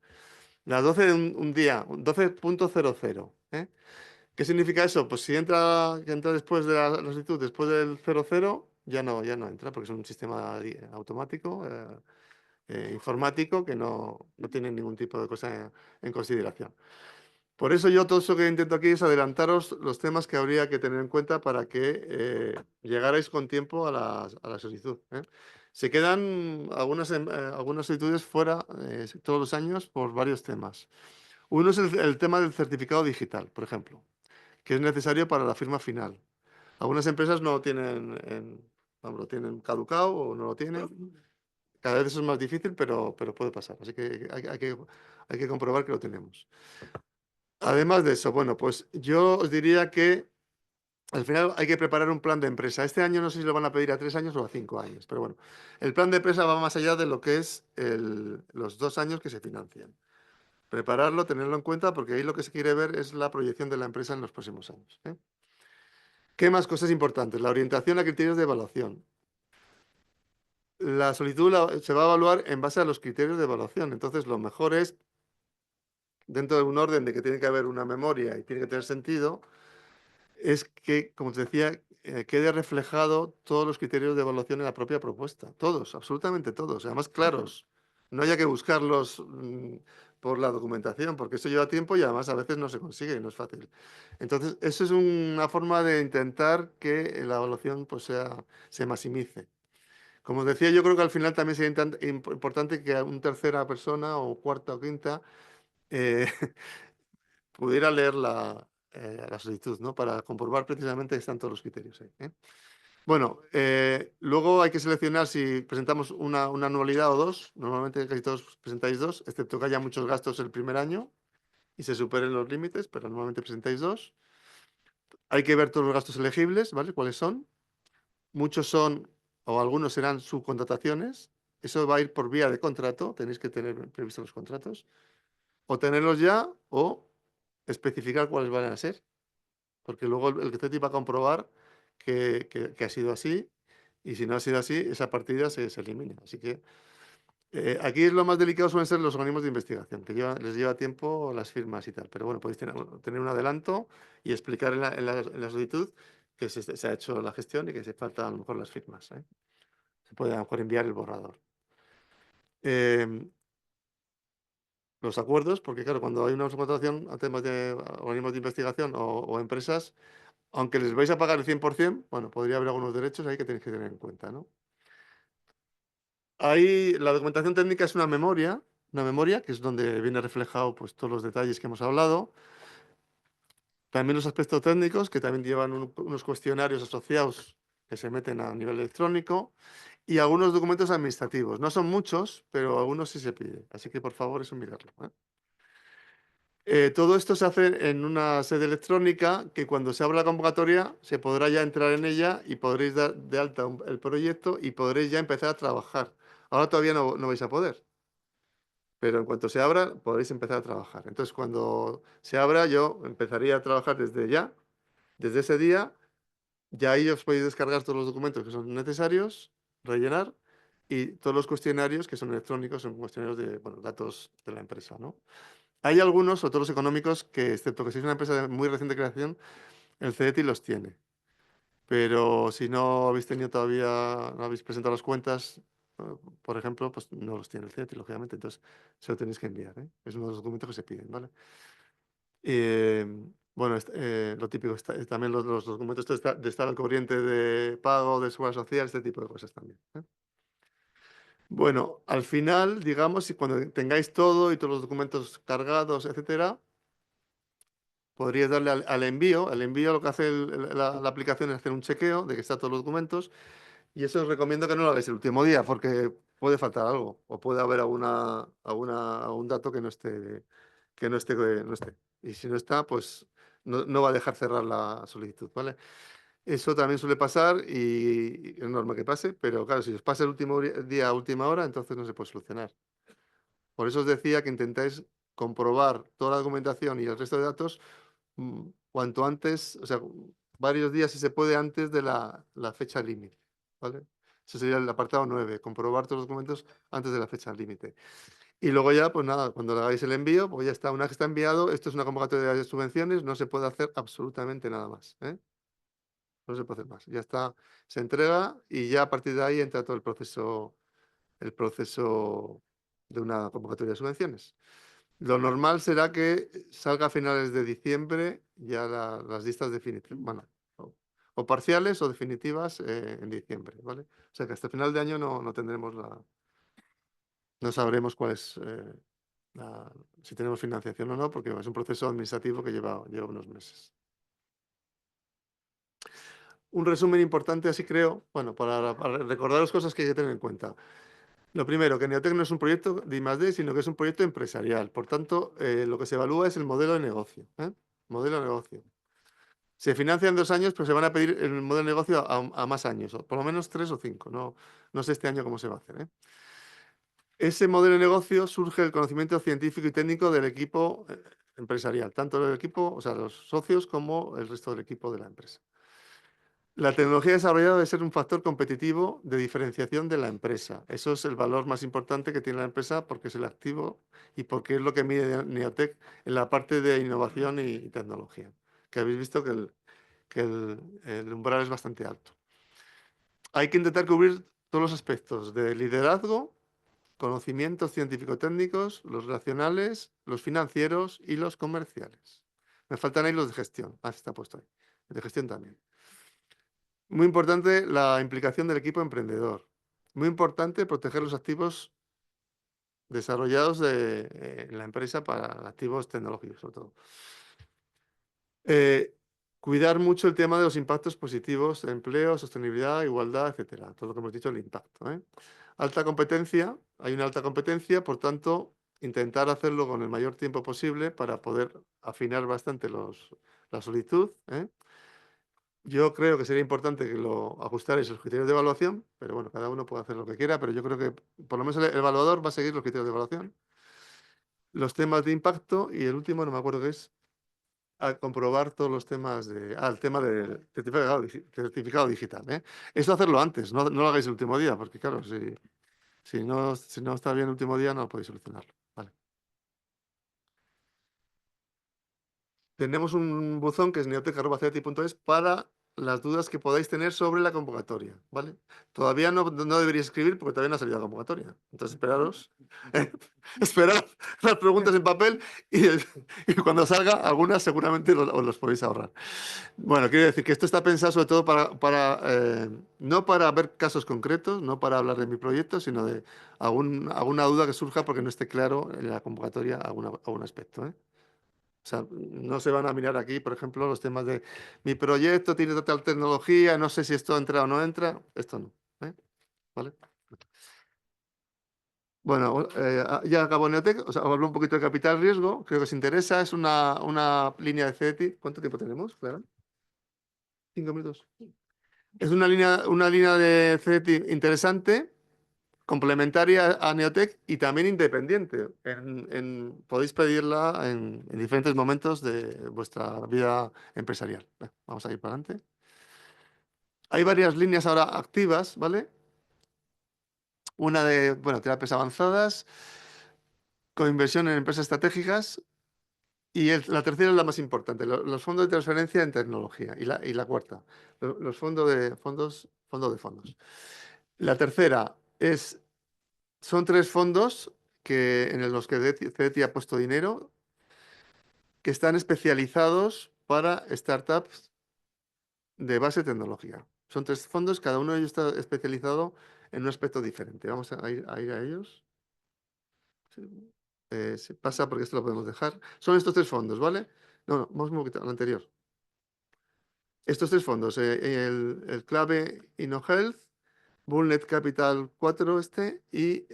Las 12 de un día, 12.00, ¿eh? ¿Qué significa eso? Pues si que entra después de la solicitud, después del 00, ya no entra, porque es un sistema automático, informático, que no tiene ningún tipo de cosa en consideración. Por eso yo todo eso que intento aquí es adelantaros los temas que habría que tener en cuenta para que llegarais con tiempo a la solicitud, ¿eh? Se quedan algunas solicitudes fuera todos los años por varios temas. Uno es el tema del certificado digital, por ejemplo, que es necesario para la firma final. Algunas empresas no lo tienen, vamos, lo tienen caducado o no lo tienen. Cada vez eso es más difícil, pero puede pasar. Así que hay que comprobar que lo tenemos. Además de eso, bueno, pues yo os diría que al final hay que preparar un plan de empresa. Este año no sé si lo van a pedir a 3 años o a 5 años, pero bueno, el plan de empresa va más allá de lo que es los 2 años que se financian. Prepararlo, tenerlo en cuenta, porque ahí lo que se quiere ver es la proyección de la empresa en los próximos años, ¿eh? ¿Qué más cosas importantes? La orientación a criterios de evaluación. La solicitud se va a evaluar en base a los criterios de evaluación. Entonces, lo mejor es, dentro de un orden de que tiene que haber una memoria y tiene que tener sentido, es que, como te decía, quede reflejado todos los criterios de evaluación en la propia propuesta. Todos, absolutamente todos. Además, claros. No haya que buscarlos por la documentación, porque eso lleva tiempo y además a veces no se consigue y no es fácil. Entonces, eso es una forma de intentar que la evaluación pues, se maximice. Como os decía, yo creo que al final también sería importante que una tercera persona o cuarta o quinta eh, pudiera leer la solicitud, ¿no? Para comprobar precisamente que están todos los criterios ahí, ¿eh? Bueno, luego hay que seleccionar si presentamos una anualidad o dos. Normalmente casi todos presentáis dos, excepto que haya muchos gastos el primer año y se superen los límites, pero normalmente presentáis dos. Hay que ver todos los gastos elegibles, ¿vale? ¿Cuáles son? Muchos son, o algunos serán subcontrataciones. Eso va a ir por vía de contrato, tenéis que tener previstos los contratos. O tenerlos ya, o especificar cuáles van a ser. Porque luego el CETI va a comprobar que ha sido así, y si no ha sido así, esa partida se elimina. Así que aquí lo más delicado suelen ser los organismos de investigación, que les lleva tiempo las firmas y tal. Pero bueno, podéis tener un adelanto y explicar en la solicitud que se ha hecho la gestión y que se faltan a lo mejor las firmas, ¿eh? Se puede a lo mejor enviar el borrador. Em, los acuerdos, porque claro, cuando hay una subcontratación a temas de organismos de investigación o empresas, aunque les vais a pagar el 100%, bueno, podría haber algunos derechos ahí que tenéis que tener en cuenta, ¿no? Ahí la documentación técnica es una memoria que es donde viene reflejado pues, todos los detalles que hemos hablado. También los aspectos técnicos, que también llevan unos cuestionarios asociados que se meten a nivel electrónico, y algunos documentos administrativos. No son muchos, pero algunos sí se piden. Así que por favor, eso mirarlo, ¿eh? Todo esto se hace en una sede electrónica que cuando se abra la convocatoria se podrá ya entrar en ella y podréis dar de alta el proyecto y podréis ya empezar a trabajar. Ahora todavía no vais a poder, pero en cuanto se abra podréis empezar a trabajar. Entonces, cuando se abra, yo empezaría a trabajar desde ya, desde ese día. Ya ahí os podéis descargar todos los documentos que son necesarios, rellenar, y todos los cuestionarios que son electrónicos, son cuestionarios de, bueno, datos de la empresa, ¿no? Hay algunos, sobre todo los económicos, que excepto que sois una empresa de muy reciente creación, el CETI los tiene. Pero si no habéis tenido todavía, no habéis presentado las cuentas, eh, por ejemplo, pues no los tiene el CETI, lógicamente, entonces se lo tenéis que enviar, ¿eh? Es uno de los documentos que se piden, ¿vale? Eh, bueno, lo típico, también los documentos de estar al corriente de pago, de seguridad social, este tipo de cosas también, ¿eh? Bueno, al final, digamos, si cuando tengáis todo y todos los documentos cargados, etcétera, podríais darle al envío. El envío lo que hace la aplicación es hacer un chequeo de que están todos los documentos, y eso os recomiendo que no lo hagáis el último día porque puede faltar algo o puede haber algún dato que no esté. Y si no está, pues no va a dejar cerrar la solicitud, ¿vale? Eso también suele pasar y es normal que pase, pero claro, si os pasa el último día a última hora, entonces no se puede solucionar. Por eso os decía que intentáis comprobar toda la documentación y el resto de datos cuanto antes, o sea, varios días si se puede antes de la fecha límite, ¿vale? Ese sería el apartado 9, comprobar todos los documentos antes de la fecha límite. Y luego ya, pues nada, cuando le hagáis el envío, pues ya está, una vez que está enviado, esto es una convocatoria de subvenciones, no se puede hacer absolutamente nada más, ¿eh? No se puede hacer más. Ya está, se entrega y ya a partir de ahí entra todo el proceso de una convocatoria de subvenciones. Lo normal será que salga a finales de diciembre ya las listas definitivas, bueno, o parciales o definitivas en diciembre, ¿vale? O sea que hasta final de año no tendremos no sabremos cuál es, si tenemos financiación o no, porque es un proceso administrativo que lleva unos meses. Un resumen importante, así creo, bueno, para recordaros cosas que hay que tener en cuenta. Lo primero, que Neotec no es un proyecto de I+D, sino que es un proyecto empresarial. Por tanto, lo que se evalúa es el modelo de negocio, ¿eh? Modelo de negocio. Se financia en 2 años, pero se van a pedir el modelo de negocio a más años, o por lo menos 3 o 5. No sé este año cómo se va a hacer, ¿eh? Ese modelo de negocio surge del conocimiento científico y técnico del equipo empresarial, tanto el equipo, o sea, los socios, como el resto del equipo de la empresa. La tecnología desarrollada debe ser un factor competitivo de diferenciación de la empresa. Eso es el valor más importante que tiene la empresa porque es el activo y porque es lo que mide Neotec en la parte de innovación y tecnología. Que habéis visto que el umbral es bastante alto. Hay que intentar cubrir todos los aspectos de liderazgo, conocimientos científico-técnicos, los relacionales, los financieros y los comerciales. Me faltan ahí los de gestión. Ah, está puesto ahí. El de gestión también. Muy importante la implicación del equipo emprendedor. Muy importante proteger los activos desarrollados en la empresa para activos tecnológicos, sobre todo. Cuidar mucho el tema de los impactos positivos, empleo, sostenibilidad, igualdad, etcétera. Todo lo que hemos dicho, el impacto. Alta competencia, hay una alta competencia, por tanto, intentar hacerlo con el mayor tiempo posible para poder afinar bastante la solicitud. Yo creo que sería importante que lo ajustarais los criterios de evaluación, pero bueno, cada uno puede hacer lo que quiera, pero yo creo que por lo menos el evaluador va a seguir los criterios de evaluación, los temas de impacto y el último, no me acuerdo qué es, a comprobar todos los temas el tema del certificado digital. Eso hacerlo antes, no lo hagáis el último día, porque claro, si no está bien el último día, no podéis solucionarlo. Vale. Tenemos un buzón que es neotec@ceti.es para las dudas que podáis tener sobre la convocatoria, ¿vale? Todavía no deberíais escribir porque todavía no ha salido la convocatoria. Entonces, esperaros, esperad las preguntas en papel y cuando salga, algunas seguramente os los podéis ahorrar. Bueno, quiero decir que esto está pensado sobre todo no para ver casos concretos, no para hablar de mi proyecto, sino de alguna duda que surja porque no esté claro en la convocatoria algún aspecto, ¿eh? O sea, no se van a mirar aquí, por ejemplo, los temas de mi proyecto tiene tal tecnología, no sé si esto entra o no entra. Esto no. ¿Vale? Bueno, ya acabó Neotec. O sea, os hablo un poquito de capital riesgo. Creo que os interesa. Es una línea de CETI. ¿Cuánto tiempo tenemos, Clara? 5 minutos. Es una línea de CETI interesante, complementaria a Neotec y también independiente. Podéis pedirla en diferentes momentos de vuestra vida empresarial. Vamos a ir para adelante. Hay varias líneas ahora activas, ¿vale? Una de, bueno, terapias avanzadas, con inversión en empresas estratégicas, y la tercera es la más importante, los fondos de transferencia en tecnología, y la cuarta, los fondos de fondos. La tercera son 3 fondos en los que CETI ha puesto dinero, que están especializados para startups de base tecnológica. Son 3 fondos, cada uno de ellos está especializado en un aspecto diferente. Vamos a ir a ellos. Sí. Se pasa porque esto lo podemos dejar. Son estos 3 fondos, ¿vale? No, vamos un poquito al anterior. Estos 3 fondos, el clave InnoHealth, Bullnet Capital 4 y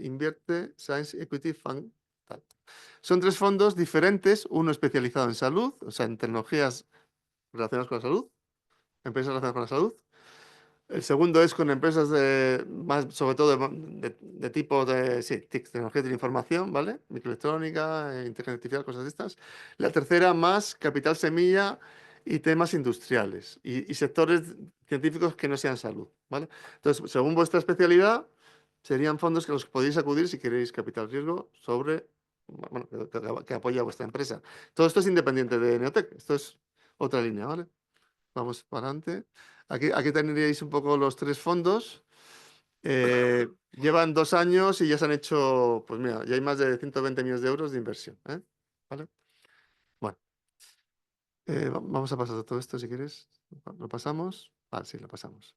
Invierte Science Equity Fund. Tal. Son 3 fondos diferentes, uno especializado en salud, o sea, en tecnologías relacionadas con la salud, empresas relacionadas con la salud. El segundo es con empresas sobre todo de tipo de tecnología de la información, ¿vale? Microelectrónica, inteligencia artificial, cosas de estas. La tercera, más capital semilla y temas industriales y sectores científicos que no sean salud, ¿vale? Entonces, según vuestra especialidad, serían fondos que los podéis acudir si queréis capital riesgo bueno, que apoye a vuestra empresa. Todo esto es independiente de Neotec, esto es otra línea, ¿vale? Vamos para adelante. Aquí tendríais un poco los 3 fondos. Llevan 2 años y ya se han hecho, pues mira, ya hay más de 120 millones de euros de inversión. ¿Vale? Bueno, vamos a pasar todo esto si quieres. ¿Lo pasamos? Vale, sí, lo pasamos.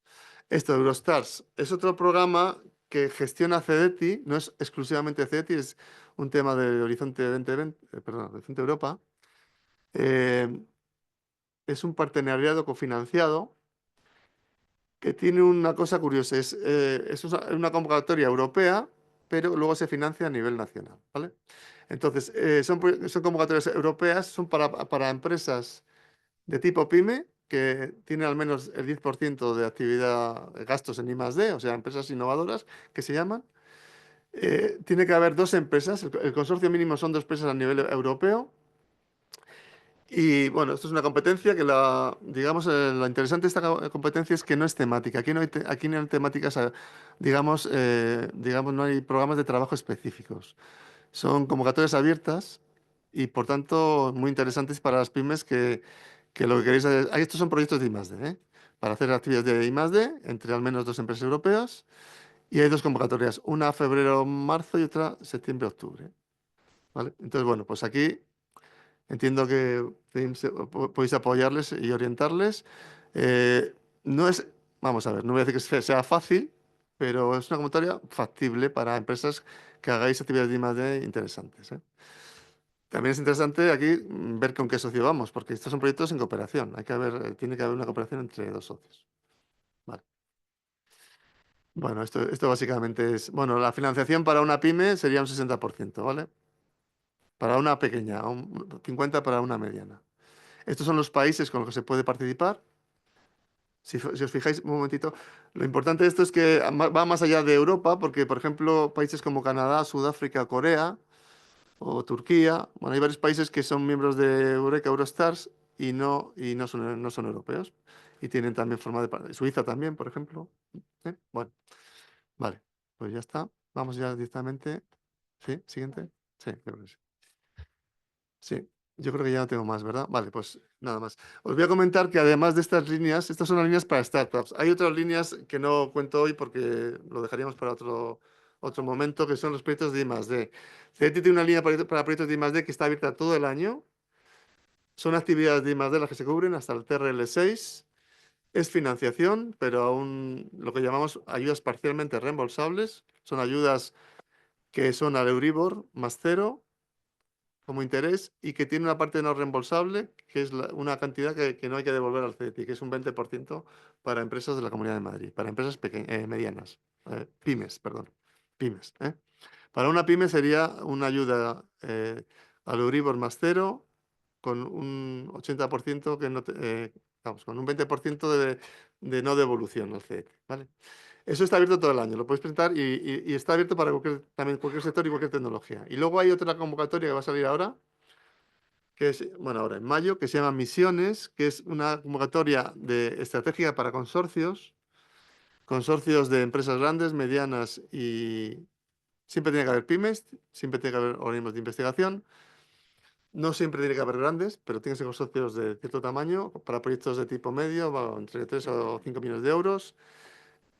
Esto, Eurostars, es otro programa que gestiona CEDETI, no es exclusivamente CEDETI, es un tema de Horizonte 2020, perdón, Horizonte Europa. Es un partenariado cofinanciado que tiene una cosa curiosa, es una convocatoria europea, pero luego se financia a nivel nacional, ¿vale? Entonces, son convocatorias europeas, son para empresas de tipo PYME, que tienen al menos el 10% de actividad, gastos en I+D, o sea, empresas innovadoras, que se llaman. Tiene que haber 2 empresas, el consorcio mínimo son 2 empresas a nivel europeo. Y bueno, esto es una competencia que digamos, lo interesante de esta competencia es que no es temática. Aquí no hay temáticas, digamos, no hay programas de trabajo específicos. Son convocatorias abiertas y, por tanto, muy interesantes para las pymes que lo que queréis hacer. Estos son proyectos de I+D, para hacer actividades de I+D entre al menos 2 empresas europeas Y hay dos convocatorias, una febrero-marzo y otra septiembre-octubre, ¿vale? Entonces, bueno, pues aquí entiendo que podéis apoyarles y orientarles. Eh, no es, vamos a ver, no voy a decir que sea fácil, pero es una convocatoria factible para empresas que hagáis actividades de I+D interesantes, ¿eh? También es interesante aquí ver con qué socio vamos, porque estos son proyectos en cooperación. Hay que tiene que haber una cooperación entre dos socios. Vale. Bueno, esto básicamente es. Bueno, la financiación para una pyme sería un 60%, ¿vale? Para una pequeña, 50 para una mediana. Estos son los países con los que se puede participar. Si os fijáis, un momentito, lo importante de esto es que va más allá de Europa, porque, por ejemplo, países como Canadá, Sudáfrica, Corea o Turquía, bueno, hay varios países que son miembros de Eureka, Eurostars y no son europeos. Y tienen también forma de. Suiza también, por ejemplo. ¿Eh? Bueno, vale, pues ya está. Vamos ya directamente. ¿Sí? ¿Siguiente? Sí, creo que sí. Sí, yo creo que ya no tengo más, ¿verdad? Vale, pues nada más. Os voy a comentar que además de estas líneas, estas son las líneas para startups. Hay otras líneas que no cuento hoy porque lo dejaríamos para otro momento, que son los proyectos de I+D. CETI tiene una línea para proyectos de I+D que está abierta todo el año. Son actividades de I+D las que se cubren hasta el TRL6. Es financiación, pero aún lo que llamamos ayudas parcialmente reembolsables. Son ayudas que son al Euribor más cero como interés y que tiene una parte no reembolsable, que es una cantidad que no hay que devolver al CETI, que es un 20% para empresas de la Comunidad de Madrid, para empresas medianas, pymes, perdón, pymes. Para una pyme sería una ayuda al Euribor más cero con un 80% vamos, con un 20% de no devolución al CETI, ¿vale? Eso está abierto todo el año, lo podéis presentar y está abierto para también cualquier sector y cualquier tecnología. Y luego hay otra convocatoria que va a salir ahora, que es, bueno, ahora en mayo, que se llama Misiones, que es una convocatoria de estratégica para consorcios de empresas grandes, medianas y siempre tiene que haber pymes, siempre tiene que haber organismos de investigación. No siempre tiene que haber grandes, pero tienen que ser consorcios de cierto tamaño para proyectos de tipo medio, entre 3 o 5 millones de euros.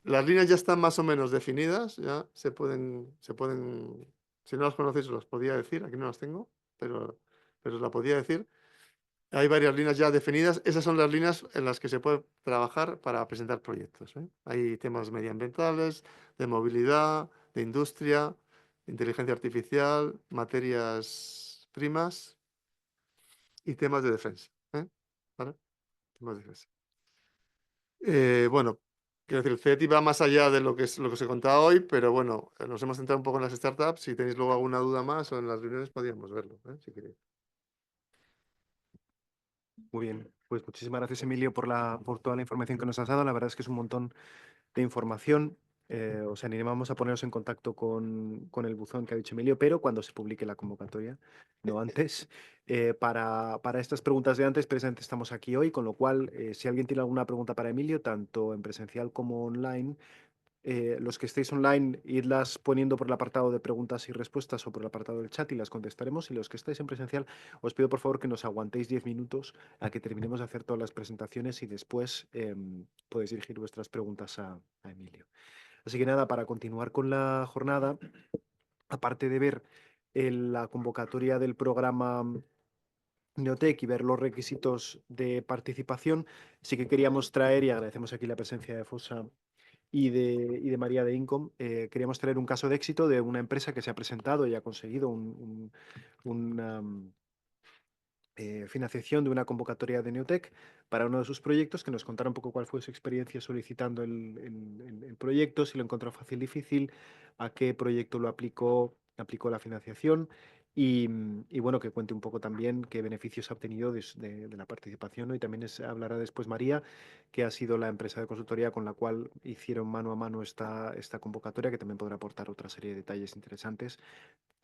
Las líneas ya están más o menos definidas, ya si no las conocéis os las podía decir, aquí no las tengo, pero os la podía decir. Hay varias líneas ya definidas. Esas son las líneas en las que se puede trabajar para presentar proyectos, ¿eh? Hay temas medioambientales, de movilidad, de industria, de inteligencia artificial, materias primas y temas de defensa, ¿eh? ¿Vale? Temas de defensa. Bueno, quiero decir, el CETI va más allá de lo que os he contado hoy, pero bueno, nos hemos centrado un poco en las startups. Si tenéis luego alguna duda más o en las reuniones podríamos verlo, ¿eh? Si queréis. Muy bien, pues muchísimas gracias, Emilio, por toda la información que nos has dado. La verdad es que es un montón de información. Os animamos a poneros en contacto con el buzón que ha dicho Emilio, pero cuando se publique la convocatoria, no antes. Para estas preguntas de antes, precisamente estamos aquí hoy, con lo cual, si alguien tiene alguna pregunta para Emilio, tanto en presencial como online, los que estéis online, idlas poniendo por el apartado de preguntas y respuestas o por el apartado del chat y las contestaremos. Y los que estáis en presencial, os pido por favor que nos aguantéis 10 minutos a que terminemos de hacer todas las presentaciones y después podéis dirigir vuestras preguntas a Emilio. Así que nada, para continuar con la jornada, aparte de ver la convocatoria del programa Neotec y ver los requisitos de participación, sí que queríamos traer, y agradecemos aquí la presencia de Fosa y de María de Incom, queríamos traer un caso de éxito de una empresa que se ha presentado y ha conseguido una financiación de una convocatoria de Neotec para uno de sus proyectos, que nos contara un poco cuál fue su experiencia solicitando el proyecto, si lo encontró fácil, difícil, a qué proyecto lo aplicó la financiación y bueno, que cuente un poco también qué beneficios ha obtenido de la participación, ¿no? Y también hablará después María, que ha sido la empresa de consultoría con la cual hicieron mano a mano esta convocatoria, que también podrá aportar otra serie de detalles interesantes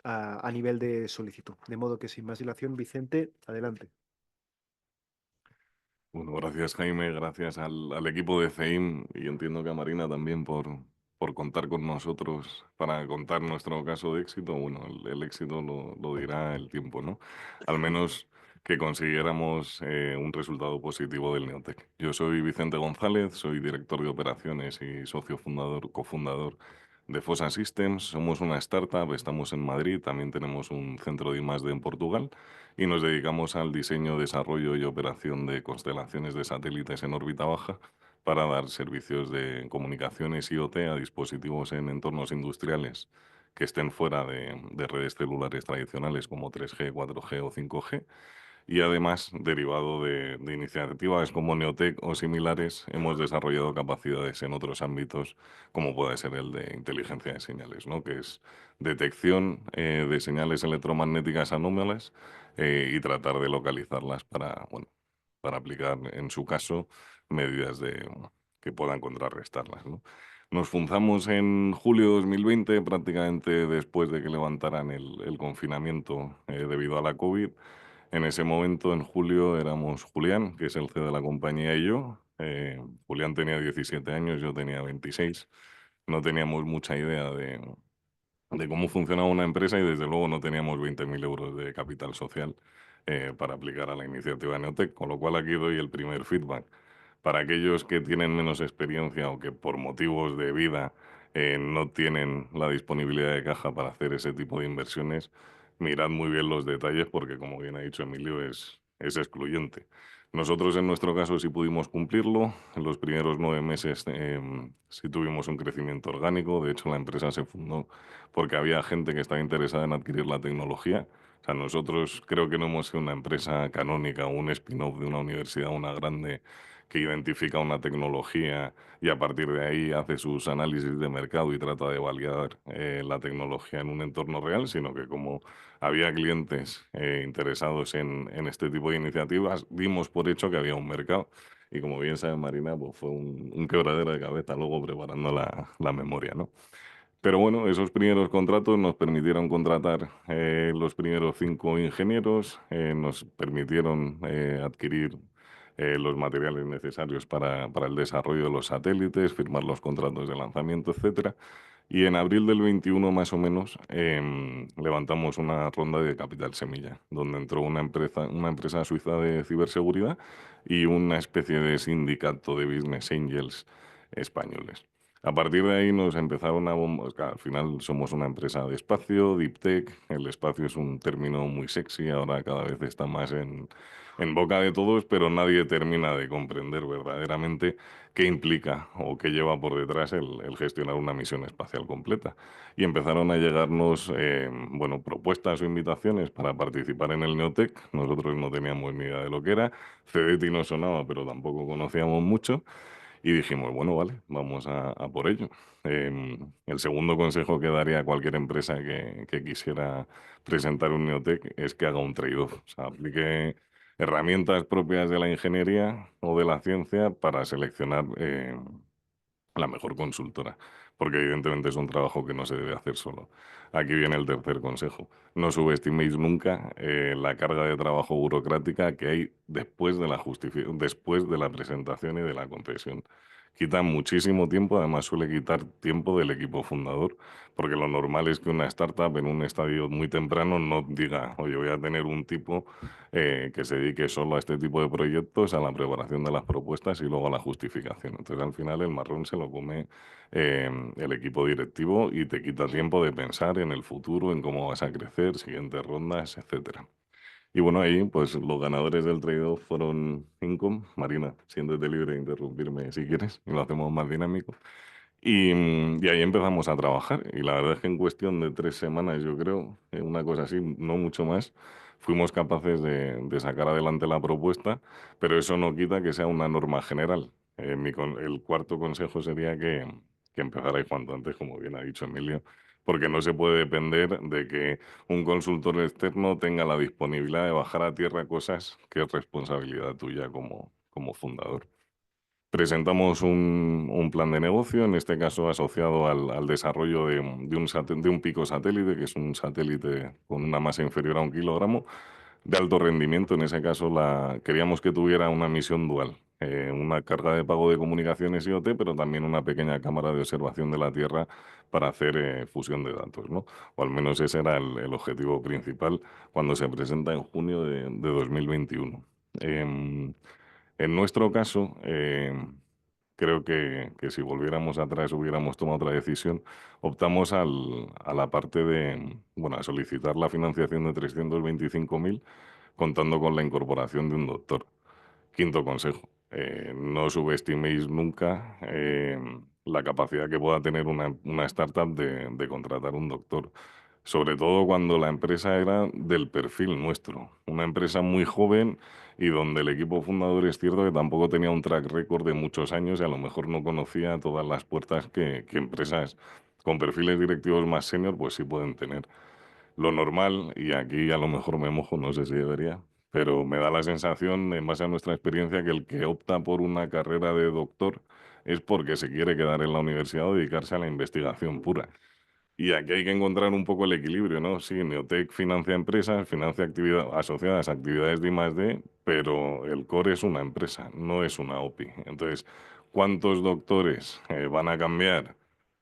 a nivel de solicitud. De modo que sin más dilación, Vicente, adelante. Bueno, gracias Jaime, gracias al equipo de CEIM y entiendo que a Marina también por contar con nosotros para contar nuestro caso de éxito. Bueno, el éxito lo dirá el tiempo, ¿no? Al menos que consiguiéramos un resultado positivo del Neotec. Yo soy Vicente González, soy director de operaciones y socio fundador, cofundador de Fossa Systems. Somos una startup, estamos en Madrid, también tenemos un centro de I+D en Portugal y nos dedicamos al diseño, desarrollo y operación de constelaciones de satélites en órbita baja para dar servicios de comunicaciones IoT a dispositivos en entornos industriales que estén fuera de redes celulares tradicionales como 3G, 4G o 5G. Y además, derivado de iniciativas como Neotec o similares, hemos desarrollado capacidades en otros ámbitos, como puede ser el de inteligencia de señales, ¿no? Que es detección de señales electromagnéticas anómalas y tratar de localizarlas para, bueno, para aplicar, en su caso, medidas que puedan contrarrestarlas, ¿no? Nos fundamos en julio de 2020, prácticamente después de que levantaran el confinamiento debido a la COVID. En ese momento, en julio, éramos Julián, que es el CEO de la compañía, y yo. Julián tenía 17 años, yo tenía 26. No teníamos mucha idea de cómo funcionaba una empresa y desde luego no teníamos 20.000 euros de capital social para aplicar a la iniciativa Neotec, con lo cual aquí doy el primer feedback. Para aquellos que tienen menos experiencia o que por motivos de vida no tienen la disponibilidad de caja para hacer ese tipo de inversiones, mirad muy bien los detalles porque, como bien ha dicho Emilio, es excluyente. Nosotros en nuestro caso sí pudimos cumplirlo. En los primeros 9 meses sí tuvimos un crecimiento orgánico. De hecho, la empresa se fundó porque había gente que estaba interesada en adquirir la tecnología. O sea, nosotros creo que no hemos sido una empresa canónica o un spin-off de una universidad, una grande, que identifica una tecnología y a partir de ahí hace sus análisis de mercado y trata de validar la tecnología en un entorno real, sino que como había clientes interesados en este tipo de iniciativas, dimos por hecho que había un mercado. Y como bien sabe Marina, pues fue un quebradero de cabeza luego preparando la memoria, ¿no? Pero bueno, esos primeros contratos nos permitieron contratar los primeros 5 ingenieros, nos permitieron adquirir los materiales necesarios para el desarrollo de los satélites, firmar los contratos de lanzamiento, etcétera. Y en abril del 21 más o menos levantamos una ronda de capital semilla, donde entró una empresa suiza de ciberseguridad y una especie de sindicato de business angels españoles. A partir de ahí nos empezaron a al final somos una empresa de espacio, deep tech. El espacio es un término muy sexy, ahora cada vez está más en boca de todos, pero nadie termina de comprender verdaderamente qué implica o qué lleva por detrás el gestionar una misión espacial completa. Y empezaron a llegarnos bueno, propuestas o invitaciones para participar en el Neotec. Nosotros no teníamos ni idea de lo que era. CDT no sonaba, pero tampoco conocíamos mucho. Y dijimos, bueno, vale, vamos a por ello. El segundo consejo que daría a cualquier empresa que quisiera presentar un Neotec es que haga un trade-off. O sea, aplique herramientas propias de la ingeniería o de la ciencia para seleccionar la mejor consultora, porque evidentemente es un trabajo que no se debe hacer solo. Aquí viene el tercer consejo. No subestiméis nunca la carga de trabajo burocrática que hay después de la presentación y de la concesión. Quita muchísimo tiempo, además suele quitar tiempo del equipo fundador, porque lo normal es que una startup en un estadio muy temprano no diga, oye, voy a tener un tipo que se dedique solo a este tipo de proyectos, a la preparación de las propuestas y luego a la justificación. Entonces, al final, el marrón se lo come el equipo directivo y te quita tiempo de pensar en el futuro, en cómo vas a crecer, siguientes rondas, etcétera. Y bueno, ahí, pues los ganadores del trade-off fueron 5. Marina, siéntete libre de interrumpirme si quieres y lo hacemos más dinámico. Y ahí empezamos a trabajar. Y la verdad es que en cuestión de 3 semanas, yo creo, una cosa así, no mucho más, fuimos capaces de sacar adelante la propuesta, pero eso no quita que sea una norma general. El cuarto consejo sería que empezarais cuanto antes, como bien ha dicho Emilio, porque no se puede depender de que un consultor externo tenga la disponibilidad de bajar a tierra cosas que es responsabilidad tuya como fundador. Presentamos un plan de negocio, en este caso asociado al desarrollo de un pico satélite, que es un satélite con una masa inferior a 1 kilogramo, de alto rendimiento. En ese caso queríamos que tuviera una misión dual, una carga de pago de comunicaciones IoT, pero también una pequeña cámara de observación de la Tierra para hacer fusión de datos, ¿no? O al menos ese era el objetivo principal cuando se presenta en junio de 2021. En nuestro caso, creo que si volviéramos atrás hubiéramos tomado otra decisión. Optamos a la parte de, bueno, a solicitar la financiación de 325.000 contando con la incorporación de un doctor. Quinto consejo, no subestiméis nunca la capacidad que pueda tener una startup de contratar un doctor, sobre todo cuando la empresa era del perfil nuestro, una empresa muy joven y donde el equipo fundador es cierto que tampoco tenía un track record de muchos años y a lo mejor no conocía todas las puertas que empresas con perfiles directivos más senior pues sí pueden tener. Lo normal, y aquí a lo mejor me mojo, no sé si debería, pero me da la sensación, en base a nuestra experiencia, que el que opta por una carrera de doctor es porque se quiere quedar en la universidad o dedicarse a la investigación pura. Y aquí hay que encontrar un poco el equilibrio, ¿no? Sí, Neotec financia empresas, financia asociadas a actividades de I+D, pero el core es una empresa, no es una OPI. Entonces, ¿cuántos doctores van a cambiar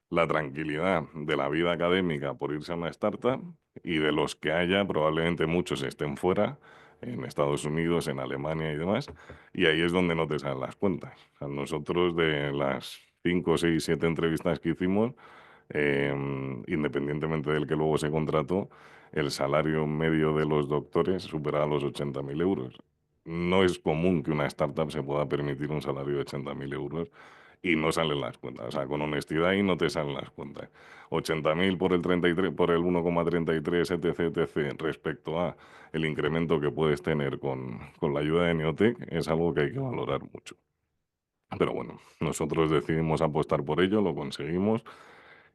la tranquilidad de la vida académica por irse a una startup? Y de los que haya, probablemente muchos estén fuera, en Estados Unidos, en Alemania y demás, y ahí es donde no te salen las cuentas. O sea, nosotros de las 5, 6, 7 entrevistas que hicimos, independientemente del que luego se contrató, el salario medio de los doctores superaba los 80.000 euros. No es común que una startup se pueda permitir un salario de 80.000 euros y no salen las cuentas. O sea, con honestidad ahí no te salen las cuentas. 80.000 por el 33, por el 1,33, etc, etc, respecto a el incremento que puedes tener con la ayuda de Neotec, es algo que hay que valorar mucho. Pero bueno, nosotros decidimos apostar por ello, lo conseguimos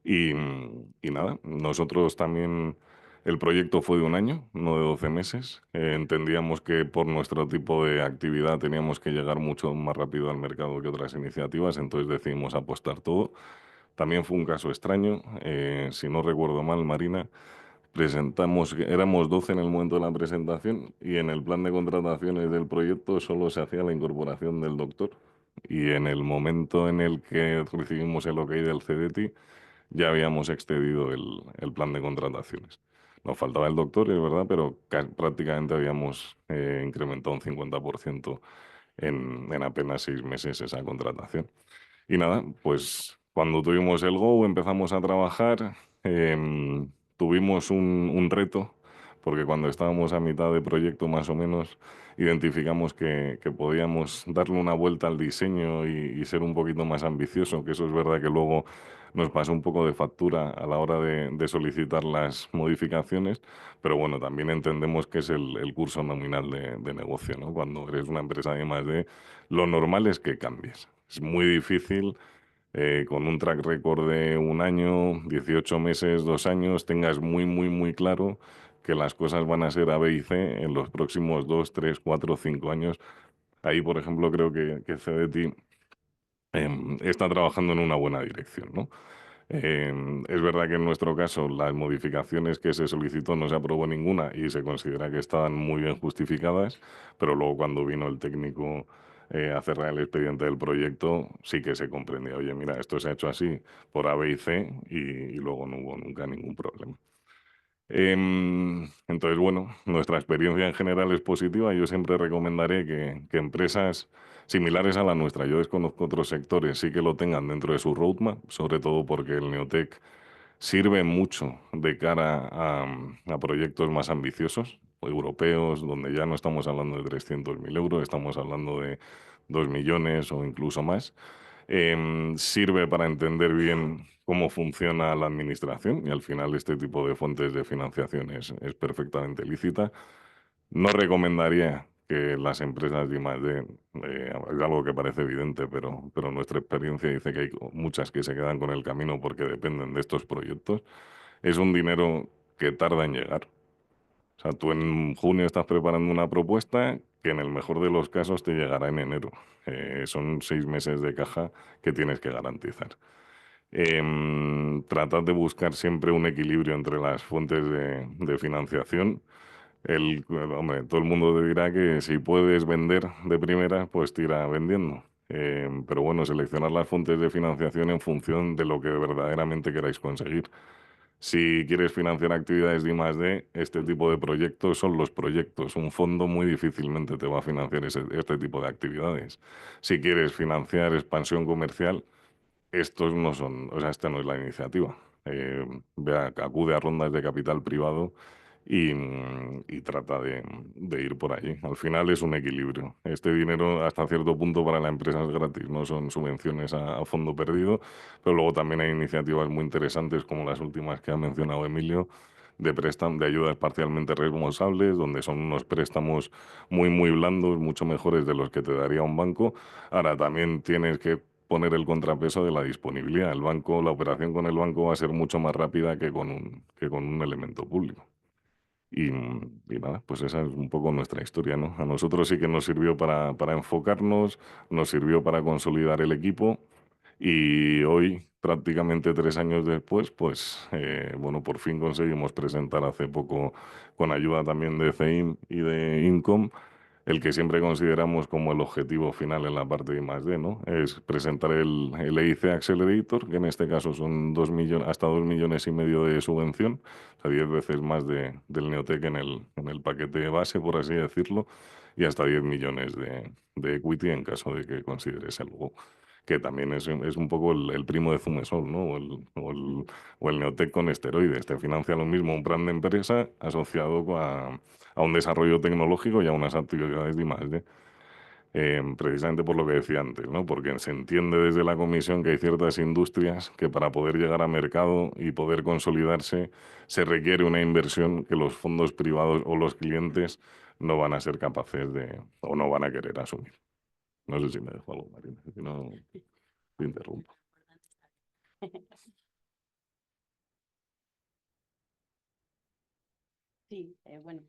y nada, nosotros también, el proyecto fue de 1 año, no de 12 meses. Entendíamos que por nuestro tipo de actividad teníamos que llegar mucho más rápido al mercado que otras iniciativas, entonces decidimos apostar todo. También fue un caso extraño, si no recuerdo mal, Marina, éramos 12 en el momento de la presentación y en el plan de contrataciones del proyecto solo se hacía la incorporación del doctor. Y en el momento en el que recibimos el OK del CDT, ya habíamos excedido el plan de contrataciones. Nos faltaba el doctor, es verdad, pero prácticamente habíamos incrementado un 50% en apenas 6 meses esa contratación. Y nada, pues cuando tuvimos el Go empezamos a trabajar, tuvimos un reto, porque cuando estábamos a mitad de proyecto más o menos, identificamos que podíamos darle una vuelta al diseño y ser un poquito más ambicioso, que eso es verdad que luego nos pasó un poco de factura a la hora de solicitar las modificaciones, pero bueno, también entendemos que es el curso nominal de negocio, ¿no? Cuando eres una empresa de I+D, lo normal es que cambies. Es muy difícil con un track record de 1 año, 18 meses, 2 años, tengas muy, muy, muy claro que las cosas van a ser A, B y C en los próximos 2, 3, 4, 5 años. Ahí, por ejemplo, creo que CDT está trabajando en una buena dirección, ¿no? Es verdad que en nuestro caso las modificaciones que se solicitó no se aprobó ninguna y se considera que estaban muy bien justificadas, pero luego cuando vino el técnico a cerrar el expediente del proyecto sí que se comprendía, oye, mira, esto se ha hecho así por A, B y C y luego no hubo nunca ningún problema. Entonces, bueno, nuestra experiencia en general es positiva. Yo siempre recomendaré que empresas similares a la nuestra, yo desconozco otros sectores, sí que lo tengan dentro de su roadmap, sobre todo porque el Neotec sirve mucho de cara a proyectos más ambiciosos o europeos, donde ya no estamos hablando de 300.000 euros, estamos hablando de 2 millones o incluso más. Sirve para entender bien cómo funciona la administración y al final este tipo de fuentes de financiación es perfectamente lícita. No recomendaría que las empresas de I+D, es algo que parece evidente, pero nuestra experiencia dice que hay muchas que se quedan con el camino porque dependen de estos proyectos. Es un dinero que tarda en llegar. O sea, tú en junio estás preparando una propuesta que en el mejor de los casos te llegará en enero. Son 6 meses de caja que tienes que garantizar. Tratad de buscar siempre un equilibrio entre las fuentes de financiación. Hombre, todo el mundo te dirá que si puedes vender de primera, pues tira vendiendo. Pero bueno, seleccionar las fuentes de financiación en función de lo que verdaderamente queráis conseguir. Si quieres financiar actividades de I+D, este tipo de proyectos son los proyectos. Un fondo muy difícilmente te va a financiar este tipo de actividades. Si quieres financiar expansión comercial, estos no son, o sea, esta no es la iniciativa. Acude a rondas de capital privado y trata de ir por allí. Al final es un equilibrio. Este dinero hasta cierto punto para la empresa es gratis, no son subvenciones a fondo perdido, pero luego también hay iniciativas muy interesantes como las últimas que ha mencionado Emilio, de préstamo, de ayudas parcialmente responsables, donde son unos préstamos muy blandos, mucho mejores de los que te daría un banco. Ahora también tienes que poner el contrapeso de la disponibilidad. El banco, la operación con el banco va a ser mucho más rápida que con un elemento público. Y nada, pues esa es un poco nuestra historia, ¿no? A nosotros sí que nos sirvió para enfocarnos, nos sirvió para consolidar el equipo y hoy, prácticamente 3 años después, pues bueno, por fin conseguimos presentar hace poco, con ayuda también de CEIM y de Incom, el que siempre consideramos como el objetivo final en la parte de I+D, ¿no? Es presentar el EIC Accelerator, que en este caso son 2 millones, hasta 2,5 millones de subvención, o sea, 10 veces más del Neotec en el paquete base, por así decirlo, y hasta 10 millones de equity en caso de que consideres algo, que también es un poco el primo de Zumesol, ¿no? O el Neotec con esteroides. Te financia lo mismo un plan de empresa asociado a un desarrollo tecnológico y a unas actividades de I+D. Precisamente por lo que decía antes, ¿no? Porque se entiende desde la comisión que hay ciertas industrias que para poder llegar a mercado y poder consolidarse se requiere una inversión que los fondos privados o los clientes no van a ser capaces de o no van a querer asumir. No sé si me dejo algo, Marina, si no te interrumpo. Sí, bueno.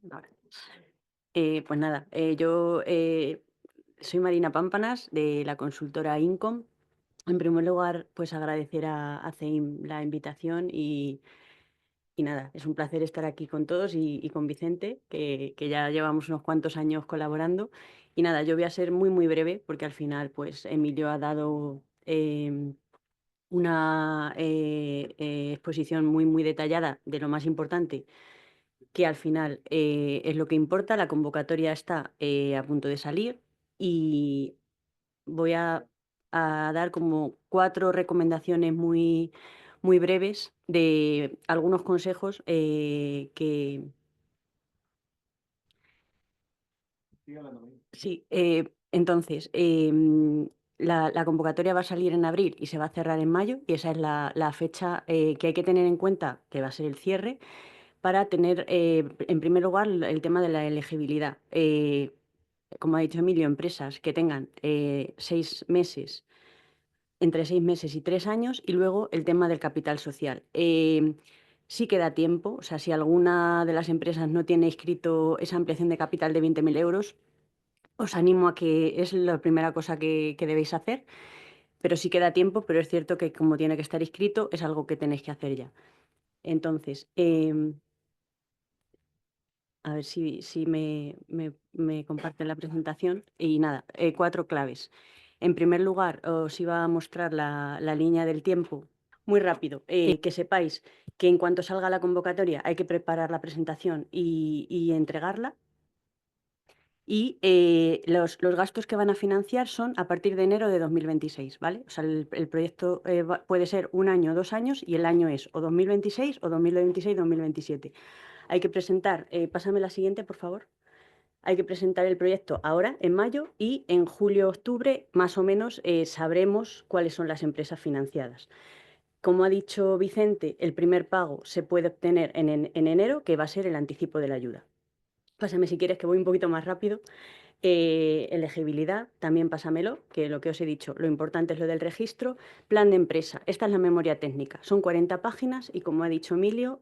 Vale. Pues nada, yo soy Marina Pámpanas de la consultora Incom. En primer lugar, pues agradecer a CEIM la invitación y nada, es un placer estar aquí con todos y con Vicente, que ya llevamos unos cuantos años colaborando. Y nada, yo voy a ser muy breve porque al final pues Emilio ha dado una exposición muy detallada de lo más importante, que al final es lo que importa. La convocatoria está a punto de salir y voy a dar como 4 recomendaciones muy breves de algunos consejos que... Sí, entonces, la convocatoria va a salir en abril y se va a cerrar en mayo, y esa es la fecha que hay que tener en cuenta, que va a ser el cierre, para tener, en primer lugar, el tema de la elegibilidad. Como ha dicho Emilio, empresas que tengan 6 meses, entre 6 meses y 3 años, y luego el tema del capital social. Sí queda tiempo, o sea, si alguna de las empresas no tiene inscrito esa ampliación de capital de 20.000 euros, os animo a que es la primera cosa que debéis hacer, pero sí queda tiempo, pero es cierto que como tiene que estar inscrito, es algo que tenéis que hacer ya. Entonces, a ver si me comparten la presentación. Y nada, 4 claves. En primer lugar, os iba a mostrar la línea del tiempo muy rápido. Que sepáis que en cuanto salga la convocatoria hay que preparar la presentación y entregarla. Y los gastos que van a financiar son a partir de enero de 2026, ¿vale? O sea, el proyecto puede ser 1 año o 2 años, y el año es o 2026 o 2026-2027. Hay que presentar, pásame la siguiente, por favor. Hay que presentar el proyecto ahora, en mayo, y en julio-octubre, más o menos, sabremos cuáles son las empresas financiadas. Como ha dicho Vicente, el primer pago se puede obtener en enero, que va a ser el anticipo de la ayuda. Pásame si quieres, que voy un poquito más rápido. Elegibilidad, también pásamelo, que lo que os he dicho, lo importante es lo del registro. Plan de empresa, esta es la memoria técnica, son 40 páginas y, como ha dicho Emilio,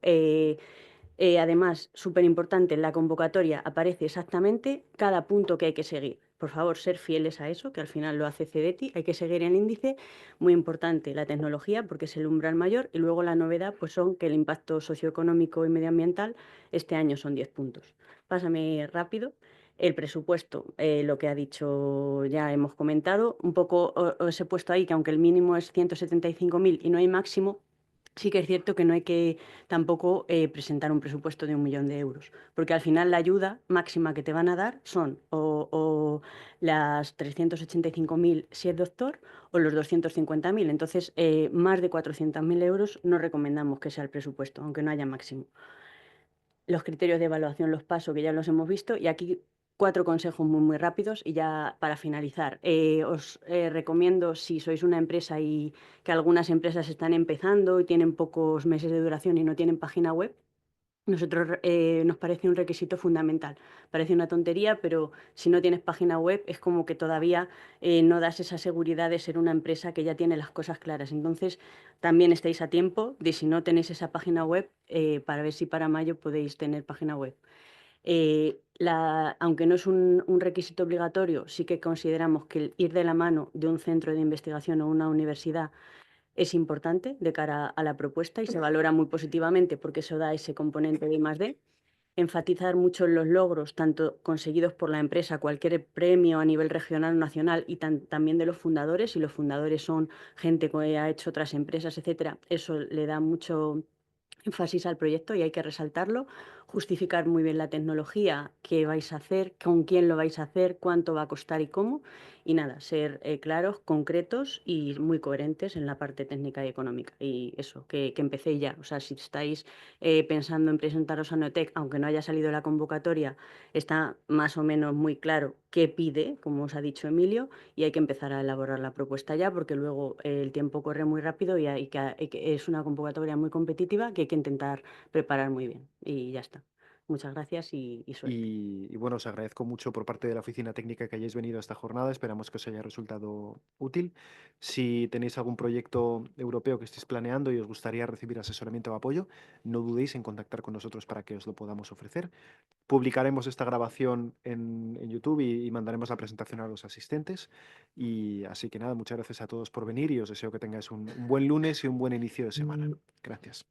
además, súper importante, en la convocatoria aparece exactamente cada punto que hay que seguir. Por favor, ser fieles a eso, que al final lo hace CEDETI. Hay que seguir el índice. Muy importante la tecnología, porque es el umbral mayor. Y luego la novedad pues son que el impacto socioeconómico y medioambiental este año son 10 puntos. Pásame rápido. El presupuesto, lo que ha dicho ya hemos comentado, un poco os he puesto ahí que aunque el mínimo es 175.000 y no hay máximo, sí que es cierto que no hay que tampoco presentar un presupuesto de 1 millón de euros, porque al final la ayuda máxima que te van a dar son o las 385.000 si es doctor o los 250.000. Entonces, más de 400.000 euros no recomendamos que sea el presupuesto, aunque no haya máximo. Los criterios de evaluación los paso, que ya los hemos visto, y aquí 4 consejos muy rápidos y ya para finalizar. Os recomiendo, si sois una empresa y que algunas empresas están empezando y tienen pocos meses de duración y no tienen página web, nosotros nos parece un requisito fundamental. Parece una tontería, pero si no tienes página web es como que todavía no das esa seguridad de ser una empresa que ya tiene las cosas claras. Entonces, también estáis a tiempo de, si no tenéis esa página web, para ver si para mayo podéis tener página web. Aunque no es un requisito obligatorio, sí que consideramos que el ir de la mano de un centro de investigación o una universidad es importante de cara a la propuesta y se valora muy positivamente porque eso da ese componente de I+D. Enfatizar mucho en los logros, tanto conseguidos por la empresa, cualquier premio a nivel regional o nacional, y también de los fundadores. Si los fundadores son gente que ha hecho otras empresas, etcétera, eso le da mucho énfasis al proyecto y hay que resaltarlo. Justificar muy bien la tecnología, qué vais a hacer, con quién lo vais a hacer, cuánto va a costar y cómo. Y nada, ser claros, concretos y muy coherentes en la parte técnica y económica. Y eso, que empecéis ya. O sea, si estáis pensando en presentaros a Neotec, aunque no haya salido la convocatoria, está más o menos muy claro qué pide, como os ha dicho Emilio, y hay que empezar a elaborar la propuesta ya, porque luego el tiempo corre muy rápido y que es una convocatoria muy competitiva que hay que intentar preparar muy bien. Y ya está. Muchas gracias y suerte. Y bueno, os agradezco mucho por parte de la oficina técnica que hayáis venido a esta jornada. Esperamos que os haya resultado útil. Si tenéis algún proyecto europeo que estéis planeando y os gustaría recibir asesoramiento o apoyo, no dudéis en contactar con nosotros para que os lo podamos ofrecer. Publicaremos esta grabación en YouTube y mandaremos la presentación a los asistentes. Y así que nada, muchas gracias a todos por venir y os deseo que tengáis un buen lunes y un buen inicio de semana. Gracias.